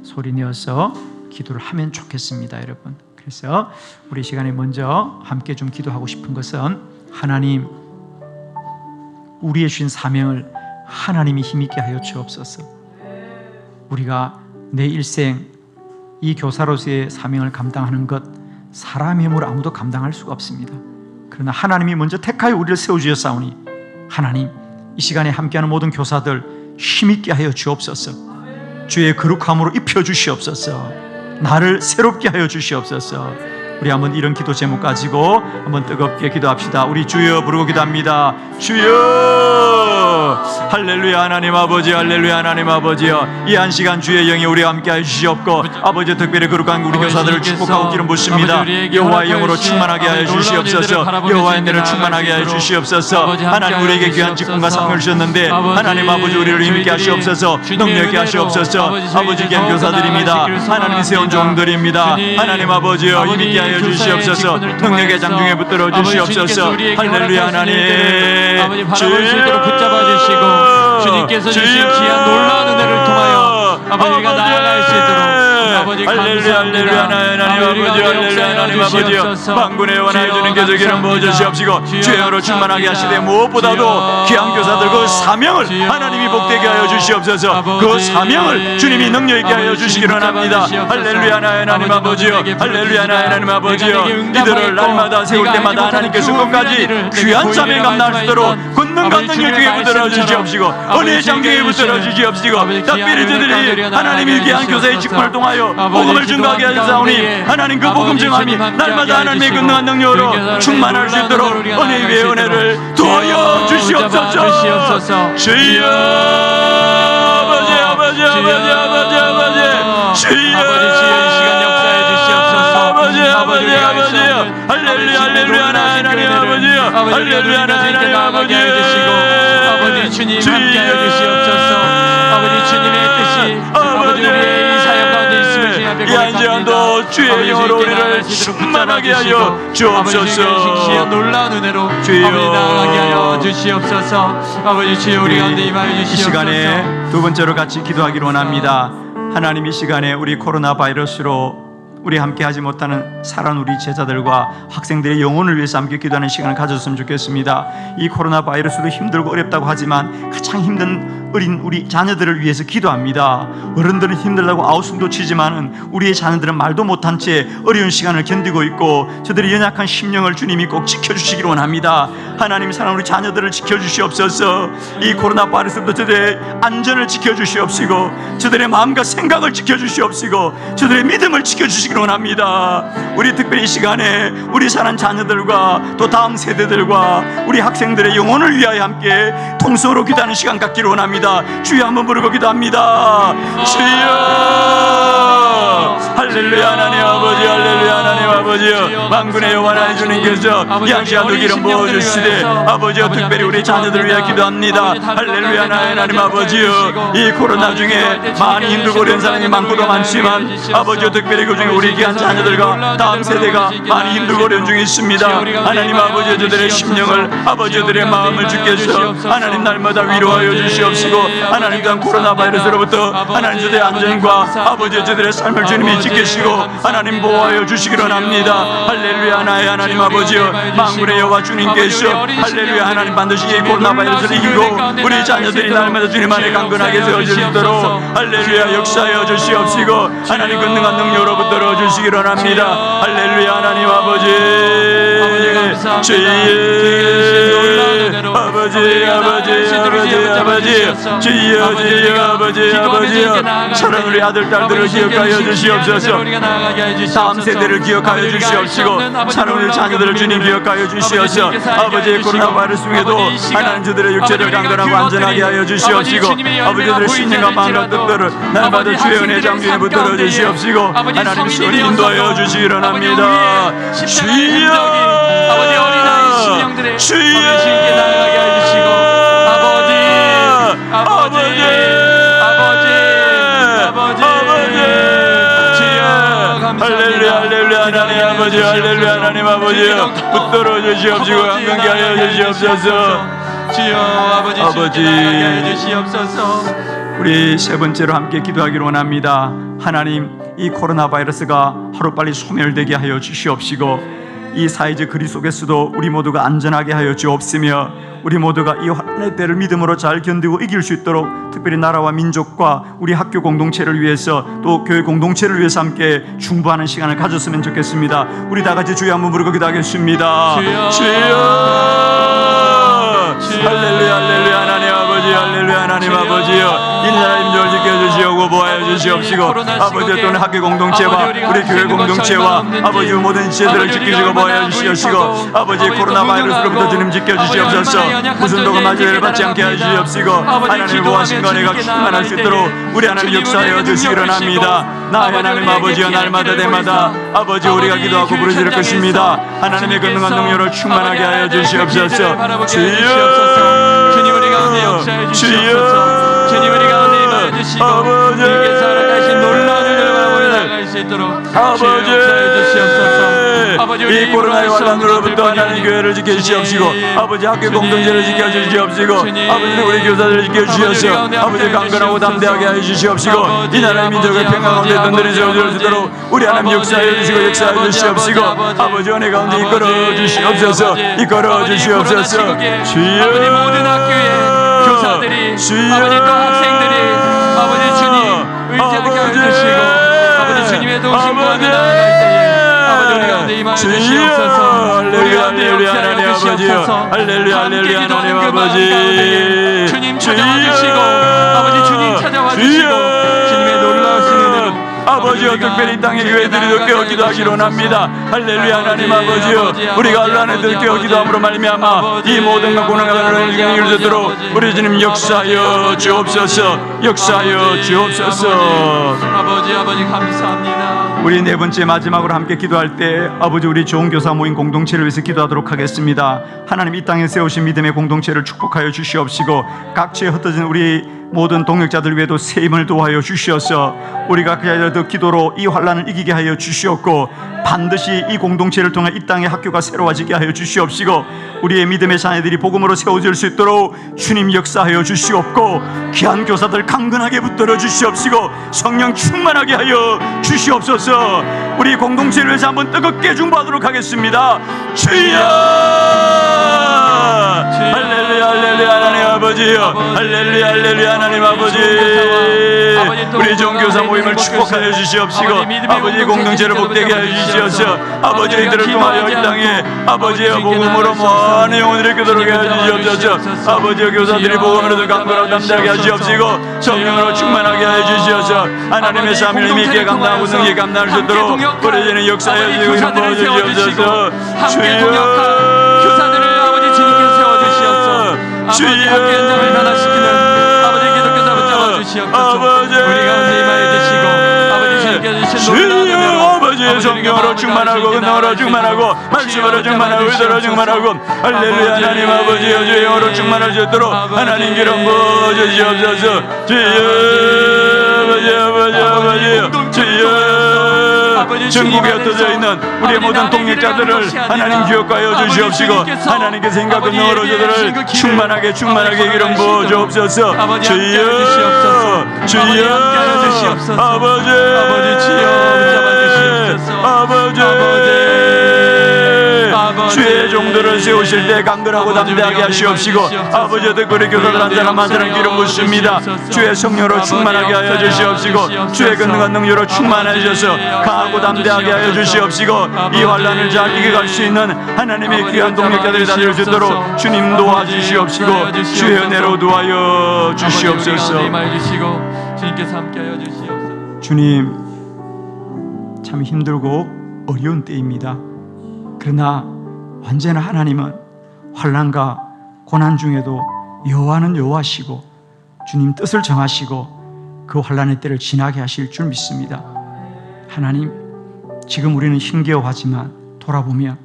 소리내어서 기도를 하면 좋겠습니다, 여러분. 그래서 우리 시간에 먼저 함께 좀 기도하고 싶은 것은 하나님 우리의 주신 사명을 하나님이 힘있게 하여 주옵소서. 우리가 내 일생 이 교사로서의 사명을 감당하는 것 사람의 힘으로 아무도 감당할 수가 없습니다. 그러나 하나님이 먼저 택하여 우리를 세워주셨사오니 하나님 이 시간에 함께하는 모든 교사들 힘있게 하여 주옵소서. 주의 거룩함으로 입혀주시옵소서. 나를 새롭게 하여 주시옵소서. 우리 한번 이런 기도 제목 가지고 한번 뜨겁게 기도합시다. 우리 주여 부르고 기도합니다. 주여 할렐루야 하나님 아버지, 할렐루야 하나님 아버지여, 이 한 시간 주의 영이 우리와 함께하여 주시옵고 아버지 특별히 거룩한 우리 교사들을 축복하고 기름 부십니다. 여호와의 영으로 충만하게 하여 주시옵소서. 여호와의 은혜를 충만하게 하여 주시옵소서. 하나님 우리에게 귀한 직분과 사명을 주셨는데 하나님 아버지 우리를 힘있게 하시옵소서. 능력있게 하시옵소서. 아버지 귀한 교사들입니다. 하나님 세운 종들입니다. 하나님 아버지여 힘있게 하여 주시옵소서. 능력의 장중에 붙들어 주시옵소서. 할렐루야 하나님 바라볼 수 있도록 붙잡아 주시고 주님께서 주신 귀한 놀라운 은혜를 통하여 아버지가 나아갈 수 있도록 아버지 감사합니다. 하나님 아버지여 만군의 원하여 주님께서 기름 부어주시옵시고 주여로 충만하게 하시되 무엇보다도 귀한 교사들 그 사명을 하나님이 복되게 하여 주시옵소서. 그 사명을 주님이 능력있게 하여 주시기를 원합니다. 할렐루야 하나님 아버지여, 할렐루야 하나님 아버지여, 이들을 날마다 세울 때마다 하나님께서 끝까지 귀한 사명 감당할 수 있도록 권능과 능력 중에 붙들어 주시옵시고 은혜의 장중에 붙들어 주시옵시고 특별히 저들이 하나님이 귀한 교사의 직분을 통하여 복음을 증거하게 하시사오니 하나님 그 복음 증함이 날마다 하나님의 권능한 능력으로 충만할 수 있도록 은혜 위에 은혜를 도와여 주시옵소서. 주여 아버지 아버지 아버지 아버지 아버지 주여 아버지 주여 이 시간 역사해 주시옵소서. 아버지 아버지 아버지요 할렐루야 할렐루야 하나님 아버지요 할렐루야 하나님 아버지요 아버지 주님 함께하여 주시옵소서. 아버지 주님의 뜻이 아버지 우리의 이 사역 가운데 있음을 주님 앞에 고백합니다. 주의 영으로 우리를 충만하게 하여 주옵소서. 놀라운 은혜로 주여. 아버지 나아가게 하여 주시옵소서. 아버지 주여 우리 가운데 임하여 이 주시옵소서. 시간에 두 번째로 같이 기도하기를 원합니다. 하나님, 이 시간에 우리 코로나 바이러스로 우리 함께 하지 못하는 사랑하는 우리 제자들과 학생들의 영혼을 위해서 함께 기도하는 시간을 가졌으면 좋겠습니다. 이 코로나 바이러스로 힘들고 어렵다고 하지만 가장 힘든 어린 우리 자녀들을 위해서 기도합니다. 어른들은 힘들다고 아우성도 치지만은 우리의 자녀들은 말도 못한 채 어려운 시간을 견디고 있고 저들의 연약한 심령을 주님이 꼭 지켜주시기를 원합니다. 하나님, 사랑하는 우리 자녀들을 지켜주시옵소서. 이 코로나 바이러스부터 저들의 안전을 지켜주시옵시고 저들의 마음과 생각을 지켜주시옵시고 저들의 믿음을 지켜주시기를 원합니다. 우리 특별히 이 시간에 우리 사랑하는 자녀들과 또 다음 세대들과 우리 학생들의 영혼을 위하여 함께 통성으로 기도하는 시간 갖기를 원합니다. 주여 한번 부르고 기도합니다. 주여 할렐루야. 하나님 아버지, 할렐루야. 하나님 아버지여, 만군의 여호와 하나님 주님께서 이 한 시간도 기름 부어주시되 아버지여 특별히 우리 자녀들을 위해 기도합니다. 할렐루야. 하나님 아버지여, 이 코로나 중에 많이 힘들고 어려운 사람이 많고도 많지만 아버지여 특별히 그 중에 우리 귀한 자녀들과 다음 세대가 많이 힘들고 어려운 중에 있습니다. 하나님 아버지여, 저들의 심령을 아버지들의 마음을 주께서 하나님 날마다 위로하여 주시옵시고 하나님 단 코로나 바이러스로부터 하나님 저들의 안전과 아버지 저들의 삶을 주님이 지키시고 하나님 보호하여 주시기로 합니다. 할렐루야. 나의 하나님 아버지여, 만군의 여호와 주님께서 할렐루야. 하나님 반드시 이 코로나 바이러스를 이기고 우리 자녀들이 날마다 주님 안에 강건하게 세워질 수 있도록 할렐루야 역사하여 주시옵시고 하나님 권능한 능력으로부터 주시기로 합니다. 할렐루야. 하나님 아버지 주의 아버지 아버지 아버지 주여 주여 아버지 아버지여, 사랑 우리 아들 딸들을 기억하여 주시옵소서. 다음 세대를 기억하여 주시옵시고 사랑 우리 자녀들을 주님 기억하여 주시옵소서. 아버지의 코로나 바이러스 중에도 하나님 저들의 육체를 강건하고 안전하게 하여 주시옵시고 아버지들의 심령과 마음과 뜻들을 날마다 주의 은혜 장중에 붙들어 주시옵시고 하나님 손이 인도하여 주시기로 합니다. 주여 아버지 어린아이 심령들의 주님께 나아가게 해주시고 할렐루야 할렐루야. 하나님 아버지 할렐루야. 하나님 아버지여, 붙들어 주시옵시고 강건케 하여 주시옵소서. 주여 아버지 나아가게 해주시옵소서. 우리 세 번째로 함께 기도하기를 원합니다. 하나님, 이 코로나 바이러스가 하루빨리 소멸되게 하여 주시옵시고 이 사회적 거리 속에서도 우리 모두가 안전하게 하여 주옵시며 우리 모두가 이 환난의 때를 믿음으로 잘 견디고 이길 수 있도록 특별히 나라와 민족과 우리 학교 공동체를 위해서 또 교회 공동체를 위해서 함께 중보하는 시간을 가졌으면 좋겠습니다. 우리 다 같이 주여 한번 부르고 기도하겠습니다. 주여 할렐루야 할렐루야. 하나님 아버지 할렐루야. 하나님 아버지여, 이 나라 임종을 지켜주시고 보호하여 주시옵시고 아버지 또는 학교 공동체와 우리 교회 공동체와 아버지 모든 지체들을 지키시고 보호하여 주시옵시고 아버지 코로나 바이러스로부터 주님 지켜주시옵소서. 무슨 도가 마주를 받지 않게 해주시옵시고 하나님의 보호하신 은혜가 충만할 수 있도록 우리 하나님 역사하여 주시기로 합니다. 나의 하나님 아버지여, 날마다 때마다 아버지 우리가 기도하고 부르짖을 것입니다. 하나님의 권능한 능력을 충만하게 하여 주시옵소서. 주여 주님 우리 가운데 역사해 주시옵소서. 주님 우리 가운데 임하여 주시고 주님께서 허락하신 놀라운 일을 바라보며 나아갈 수 있도록 주여 역사해 주시옵소서. 이 코로나의 환난으로부터 하나님 교회를 지켜주시옵시고 아버지 학교 공동체를 지켜주시옵시고 아버지 우리 교사들을 지켜주시옵시고 아버지 강건하고 담대하게 하여 주시옵시고 이 나라의 민족을 평강 가운데 든든히 세워줄 수 있도록 우리 하나님 역사해 주시고 역사해 주시옵시고 아버지 은혜 가운데 이끌어 주시옵소서. 이끌어 주시옵소서. 주여 아버지 모든 학교의 교사들이 아버지 또 학생들이 아버지 주님 의지하게 하여 주시고 아버지 주님의 도우심 가운데 나아갈 때에 아버지 우리 가운데 임하여 주시옵소서. 우리 가운데 역사하여 주시옵소서. 할렐루야 할렐루야. 하나님 아버지 주님 찾아와 주시고 아버지 주님 찾아와 주시고 주님의 놀라우신 은혜로 아버지여, 특별히 이 땅의 교회들이 깨어 기도하기로 합니다. 할렐루야. 하나님 아버지여, 우리가 언란에들 깨어 기도함으로 말미암아 이 모든 고난과 가난을 이길 수 있도록 우리 주님 역사하여 주옵소서. 역사하여 주옵소서. 아버지 감사합니다. 우리 네 번째 마지막으로 함께 기도할 때 아버지 우리 좋은 교사 모임 공동체를 위해서 기도하도록 하겠습니다. 하나님, 이 땅에 세우신 믿음의 공동체를 축복하여 주시옵시고 각지에 흩어진 우리 모든 동역자들 위에도 새 힘을 도하여 주시어서 우리가 그 기도로 이 환난을 이기게 하여 주시옵고 반드시 이 공동체를 통해 이 땅의 학교가 새로워지게 하여 주시옵시고 우리의 믿음의 자녀들이 복음으로 세워질 수 있도록 주님 역사하여 주시옵고 귀한 교사들 강건하게 붙들어 주시옵시고 성령 충만하게 하여 주시옵소서. 우리 공동체를 위해서 한번 뜨겁게 중보하도록 하겠습니다. 주여! 할렐루야 할렐루야 하나님 아버지요, 할렐루야 할렐루야 하나님 아버지, 우리 종교사 모임을 축복하여 주시옵시고 아버지 공동체를 복되게 하여 주시옵소서. 아버지 이들을 통하여 이 땅에 아버지의 복음으로 많은 영혼들을 이끌도록 하여 주시옵소서. 아버지의 교사들이 복음으로 강건하고 담대하게 하시옵시고 성령으로 충만하게 하여 주시옵소서. 하나님의 사명을 믿게 감당하고 능히 감당할 수 있도록 우리에게는 역사해 주시고 보여주시옵소서. 주여 교사들을 아버지 주님께서 세워주시옵소서. 아버지 학교 현장을 변화시키는 아버지 기독교사 붙잡아 주시옵소서. 우리 가운데 임하여 주시고 아버지 주님께서 주신 놀라운 은혜로 아버지의 성령으로 충만하고 은혜로 충만하고 말씀으로 충만하고 의도로 충만하고 할렐루야 하나님 아버지여 주의 영으로 충만할 수 있도록 하나님 기름 부어주시옵소서. 주여 아버지 주여 전국에 흩어져 있는 우리의 모든 동역자들을 하나님 기억하여 주시옵시고 하나님께서 생각 능력으로 저들을 충만하게 기름 부어 주옵소서. 주여 아버지 주의 종들을 세우실 때 강건하고 담대하게 하시옵시고 아버지 특별히 교사들 한 사람 한 사람 기름 붓습니다. 주의 성령으로 충만하게 하여 주시옵시고 주의 권능한 능력으로 충만하여 주셔서 강하고 담대하게 하여 주시옵시고 이 환난을 잘 이겨갈 수 있는 하나님의 귀한 동역자들이 다 될 수 있도록 주님 도와주시옵시고 주의 은혜로 도와여 주시옵소서. 주님께서 함께하여 주시옵소서. 주님 참 힘들고 어려운 때입니다. 그러나 언제나 하나님은 환난과 고난 중에도 여호와는 여호와시고 주님 뜻을 정하시고 그 환난의 때를 지나게 하실 줄 믿습니다. 하나님 지금 우리는 힘겨워하지만 돌아보면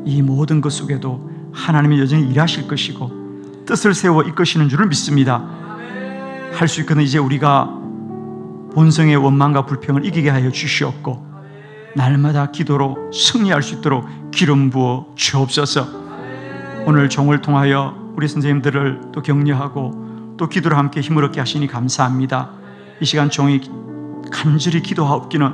이 모든 것 속에도 하나님이 여전히 일하실 것이고 뜻을 세워 이끄시는 줄을 믿습니다. 할 수 있거든 이제 우리가 본성의 원망과 불평을 이기게 하여 주시옵고 날마다 기도로 승리할 수 있도록 기름 부어 주옵소서. 오늘 종을 통하여 우리 선생님들을 또 격려하고 또 기도를 함께 힘을 얻게 하시니 감사합니다. 이 시간 종이 간절히 기도하옵기는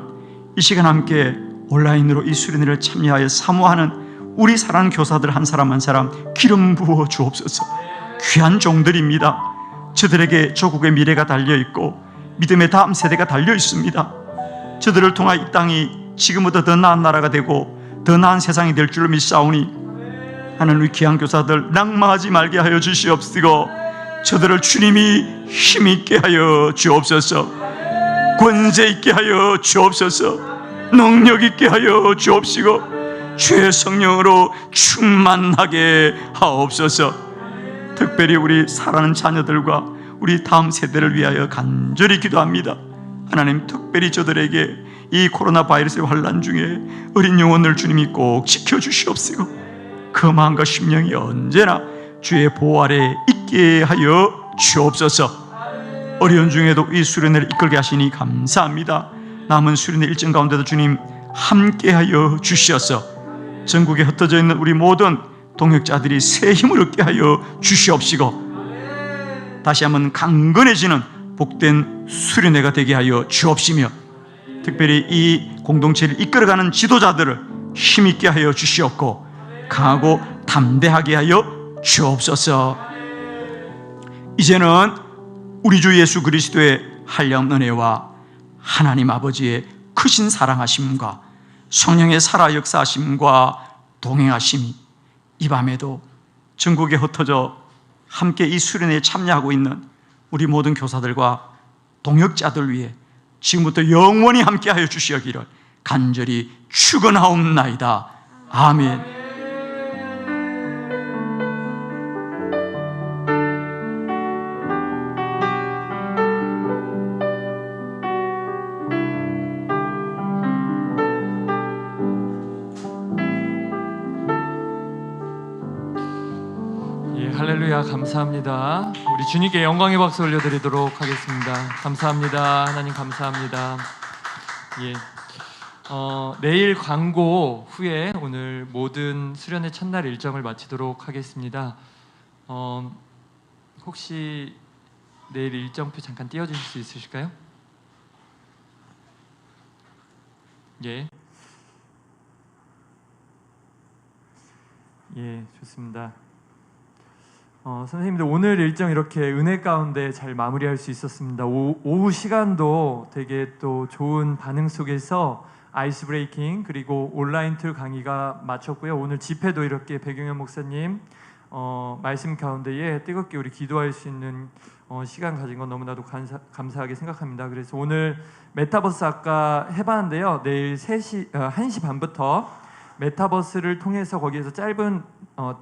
이 시간 함께 온라인으로 이 수련회를 참여하여 사모하는 우리 사랑하는 교사들 한 사람 한 사람 기름 부어 주옵소서. 귀한 종들입니다. 저들에게 조국의 미래가 달려있고 믿음의 다음 세대가 달려 있습니다. 저들을 통하여 이 땅이 지금보다 더 나은 나라가 되고 더 나은 세상이 될 줄로 믿사오니 하나님 우리 귀한 교사들 낭망하지 말게 하여 주시옵시고 저들을 주님이 힘있게 하여 주옵소서. 권세 있게 하여 주옵소서. 능력 있게 하여 주옵시고 주의 성령으로 충만하게 하옵소서. 특별히 우리 사랑하는 자녀들과 우리 다음 세대를 위하여 간절히 기도합니다. 하나님 특별히 저들에게 이 코로나 바이러스의 환난 중에 어린 영혼을 주님이 꼭 지켜주시옵시고 그 마음과 심령이 언제나 주의 보호 아래 있게 하여 주옵소서. 어려운 중에도 이 수련회를 이끌게 하시니 감사합니다. 남은 수련회 일정 가운데도 주님 함께하여 주시옵소서. 전국에 흩어져 있는 우리 모든 동역자들이 새 힘을 얻게 하여 주시옵시고 다시 한번 강건해지는 복된 수련회가 되게 하여 주옵시며 특별히 이 공동체를 이끌어가는 지도자들을 힘있게 하여 주시옵고 강하고 담대하게 하여 주옵소서. 이제는 우리 주 예수 그리스도의 한량 은혜와 하나님 아버지의 크신 사랑하심과 성령의 살아 역사하심과 동행하심이 이 밤에도 전국에 흩어져 함께 이 수련회에 참여하고 있는 우리 모든 교사들과 동역자들 위해 지금부터 영원히 함께하여 주시기를 간절히 축원하옵나이다. 아멘. 예, 할렐루야. 감사합니다. 우리 주님께 영광의 박수 올려드리도록 하겠습니다. 감사합니다. 하나님 감사합니다. 예, 내일 광고 후에 오늘 모든 수련회 첫날 일정을 마치도록 하겠습니다. 혹시 내일 일정표 잠깐 띄워주실 수 있으실까요? 예. 예, 좋습니다. 선생님들 오늘 일정 이렇게 은혜 가운데 잘 마무리할 수 있었습니다. 오후 시간도 되게 또 좋은 반응 속에서 아이스 브레이킹 그리고 온라인 툴 강의가 마쳤고요. 오늘 집회도 이렇게 백용현 목사님 말씀 가운데에 뜨겁게 우리 기도할 수 있는 시간 가진 건 너무나도 감사하게 생각합니다. 그래서 오늘 메타버스 아까 해봤는데요. 내일 1시 반부터 메타버스를 통해서 거기에서 짧은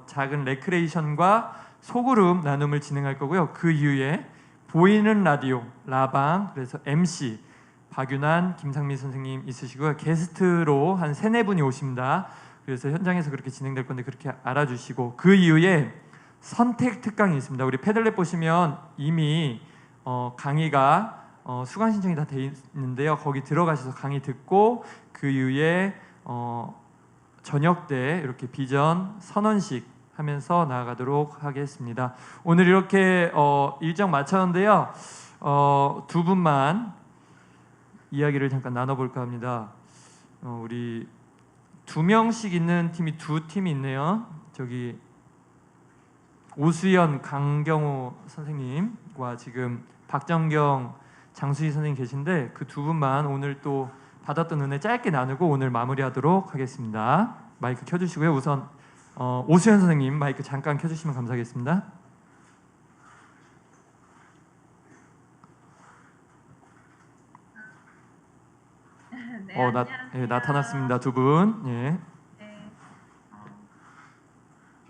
작은 레크레이션과 소그룹 나눔을 진행할 거고요. 그 이후에 보이는 라디오 라방 그래서 MC 박윤환, 김상민 선생님 있으시고요. 게스트로 한 3-4분이 오십니다. 그래서 현장에서 그렇게 진행될 건데 그렇게 알아주시고 그 이후에 선택 특강이 있습니다. 우리 패들렛 보시면 이미 강의가 수강 신청이 다 돼 있는데요. 거기 들어가셔서 강의 듣고 그 이후에 저녁 때 이렇게 비전 선언식 하면서 나아가도록 하겠습니다. 오늘 이렇게 일정 마쳤는데요. 두 분만 이야기를 잠깐 나눠볼까 합니다. 우리 2명씩 있는 팀이 2팀이 있네요. 저기 오수연, 강경호 선생님과 지금 박정경, 장수희 선생님 계신데 그 두 분만 오늘 또 받았던 은혜 짧게 나누고 오늘 마무리하도록 하겠습니다. 마이크 켜주시고요. 우선 오수연 선생님 마이크 잠깐 켜주시면 감사하겠습니다. 네, 예, 나타났습니다. 두 분. 예. 네.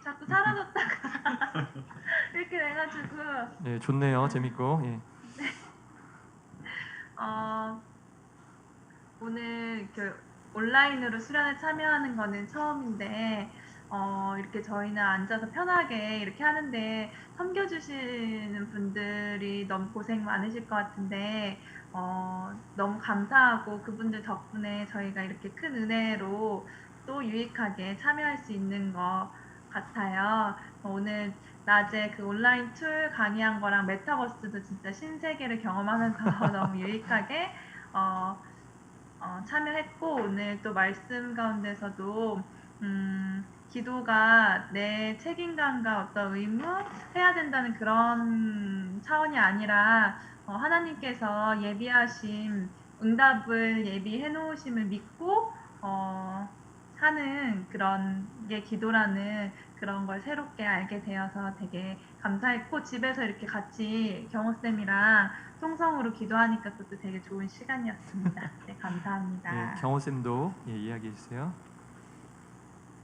자꾸 사라졌다가 이렇게 돼가지고 예, 좋네요. 재밌고. 예. 오늘 온라인으로 수련회 참여하는 거는 처음인데 이렇게 저희는 앉아서 편하게 이렇게 하는데 섬겨주시는 분들이 너무 고생 많으실 것 같은데 너무 감사하고 그분들 덕분에 저희가 이렇게 큰 은혜로 또 유익하게 참여할 수 있는 것 같아요. 오늘 낮에 그 온라인 툴 강의한 거랑 메타버스도 진짜 신세계를 경험하면서 너무 유익하게 참여했고 오늘 또 말씀 가운데서도 기도가 내 책임감과 어떤 의무 해야 된다는 그런 차원이 아니라 하나님께서 예비하심 응답을 예비해 놓으심을 믿고 하는 그런 게 기도라는 그런 걸 새롭게 알게 되어서 되게 감사했고 집에서 이렇게 같이 경호쌤이랑 통성으로 기도하니까 또 되게 좋은 시간이었습니다. 네, 감사합니다. 예, 경호 쌤도 예, 이야기해 주세요.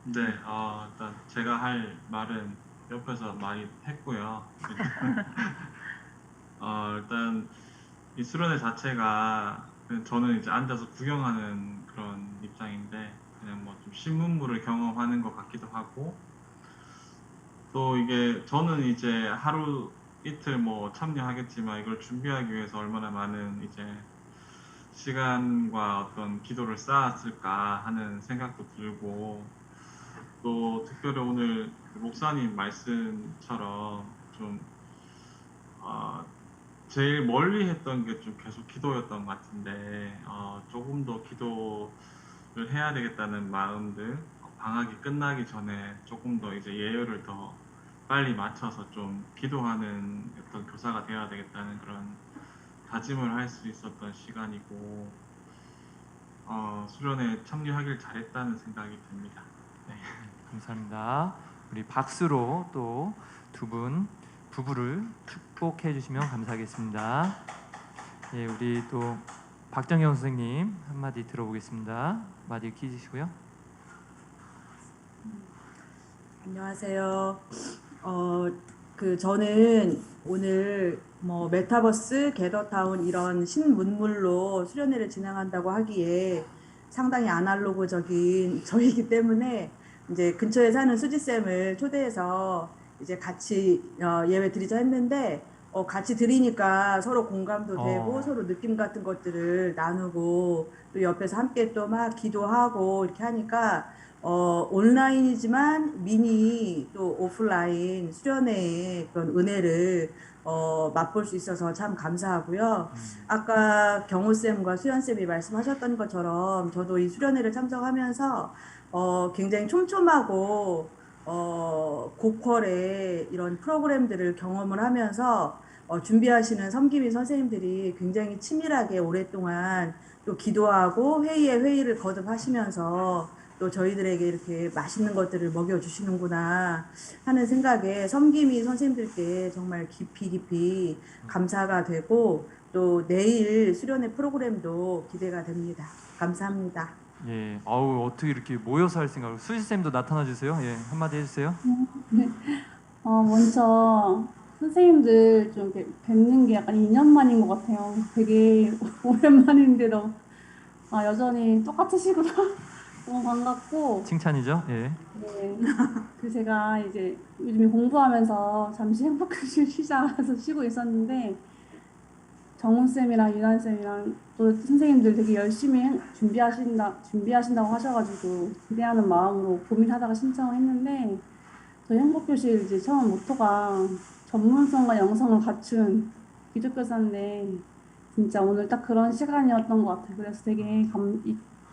네, 일단 제가 할 말은 옆에서 많이 했고요. 일단 이 수련회 자체가 저는 이제 앉아서 구경하는 그런 입장인데 그냥 뭐 좀 신문물을 경험하는 것 같기도 하고 또 이게 저는 이제 하루 이틀 뭐 참여하겠지만 이걸 준비하기 위해서 얼마나 많은 이제 시간과 어떤 기도를 쌓았을까 하는 생각도 들고 또 특별히 오늘 목사님 말씀처럼 좀 제일 멀리 했던 게 좀 계속 기도였던 것 같은데 조금 더 기도를 해야 되겠다는 마음들 방학이 끝나기 전에 조금 더 이제 예열을 더 빨리 맞춰서 좀 기도하는 어떤 교사가 되어야 되겠다는 그런 다짐을 할 수 있었던 시간이고 수련회 참여하길 잘했다는 생각이 듭니다. 네. 감사합니다. 우리 박수로 또 두 분 부부를 축복해 주시면 감사하겠습니다. 예, 우리 또 박정경 선생님 한마디 들어보겠습니다. 마디 켜주시고요. 안녕하세요. 저는 오늘 뭐 메타버스, 게더타운 이런 신문물로 수련회를 진행한다고 하기에 상당히 아날로그적인 저이기 때문에 이제 근처에 사는 수지쌤을 초대해서 이제 같이 예배 드리자 했는데 같이 드리니까 서로 공감도 되고 서로 느낌 같은 것들을 나누고 또 옆에서 함께 또 막 기도하고 이렇게 하니까 온라인이지만 미니 또 오프라인 수련회의 그런 은혜를 맛볼 수 있어서 참 감사하고요. 아까 경호쌤과 수연쌤이 말씀하셨던 것처럼 저도 이 수련회를 참석하면서 굉장히 촘촘하고 고퀄의 이런 프로그램들을 경험을 하면서 준비하시는 섬김이 선생님들이 굉장히 치밀하게 오랫동안 또 기도하고 회의를 거듭하시면서 또 저희들에게 이렇게 맛있는 것들을 먹여주시는구나 하는 생각에 섬김이 선생님들께 정말 깊이 감사가 되고 또 내일 수련회 프로그램도 기대가 됩니다. 감사합니다. 예, 어떻게 이렇게 모여서 할 생각을? 수지 쌤도 나타나 주세요. 예, 한마디 해주세요. 먼저 선생님들 좀 이렇게 뵙는 게 약간 2년 만인 것 같아요. 되게 오랜만인데도 여전히 똑같으시구나. 너무 반갑고. 칭찬이죠. 예. 네. 그 제가 이제 요즘에 공부하면서 잠시 행복해질 쉬자서 쉬고 있었는데 정훈 쌤이랑 유난 쌤이랑 또 선생님들 되게 열심히 준비하신다고 하셔가지고 기대하는 마음으로 고민하다가 신청을 했는데 저희 행복교실 이제 처음 모토가 전문성과 영성을 갖춘 기독교사인데 진짜 오늘 딱 그런 시간이었던 것 같아요. 그래서 되게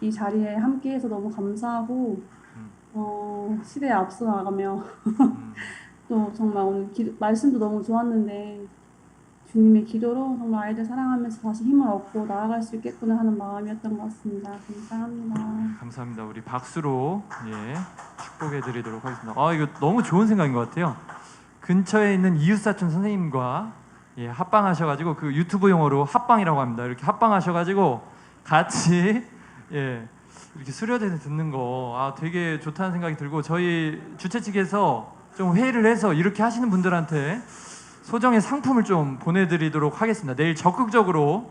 이 자리에 함께해서 너무 감사하고 시대에 앞서 나가며 또 정말 오늘 말씀도 너무 좋았는데 주님의 기도로 정말 아이들 사랑하면서 다시 힘을 얻고 나아갈 수 있겠구나 하는 마음이었던 것 같습니다. 감사합니다. 감사합니다. 우리 박수로 축복해드리도록 하겠습니다. 이거 너무 좋은 생각인 것 같아요. 근처에 있는 이웃사촌 선생님과 합방하셔가지고 그 유튜브 용어로 합방이라고 합니다. 이렇게 합방하셔가지고 같이 이렇게 수료대를 듣는 거 되게 좋다는 생각이 들고 저희 주최 측에서 좀 회의를 해서 이렇게 하시는 분들한테 소정의 상품을 좀 보내드리도록 하겠습니다. 내일 적극적으로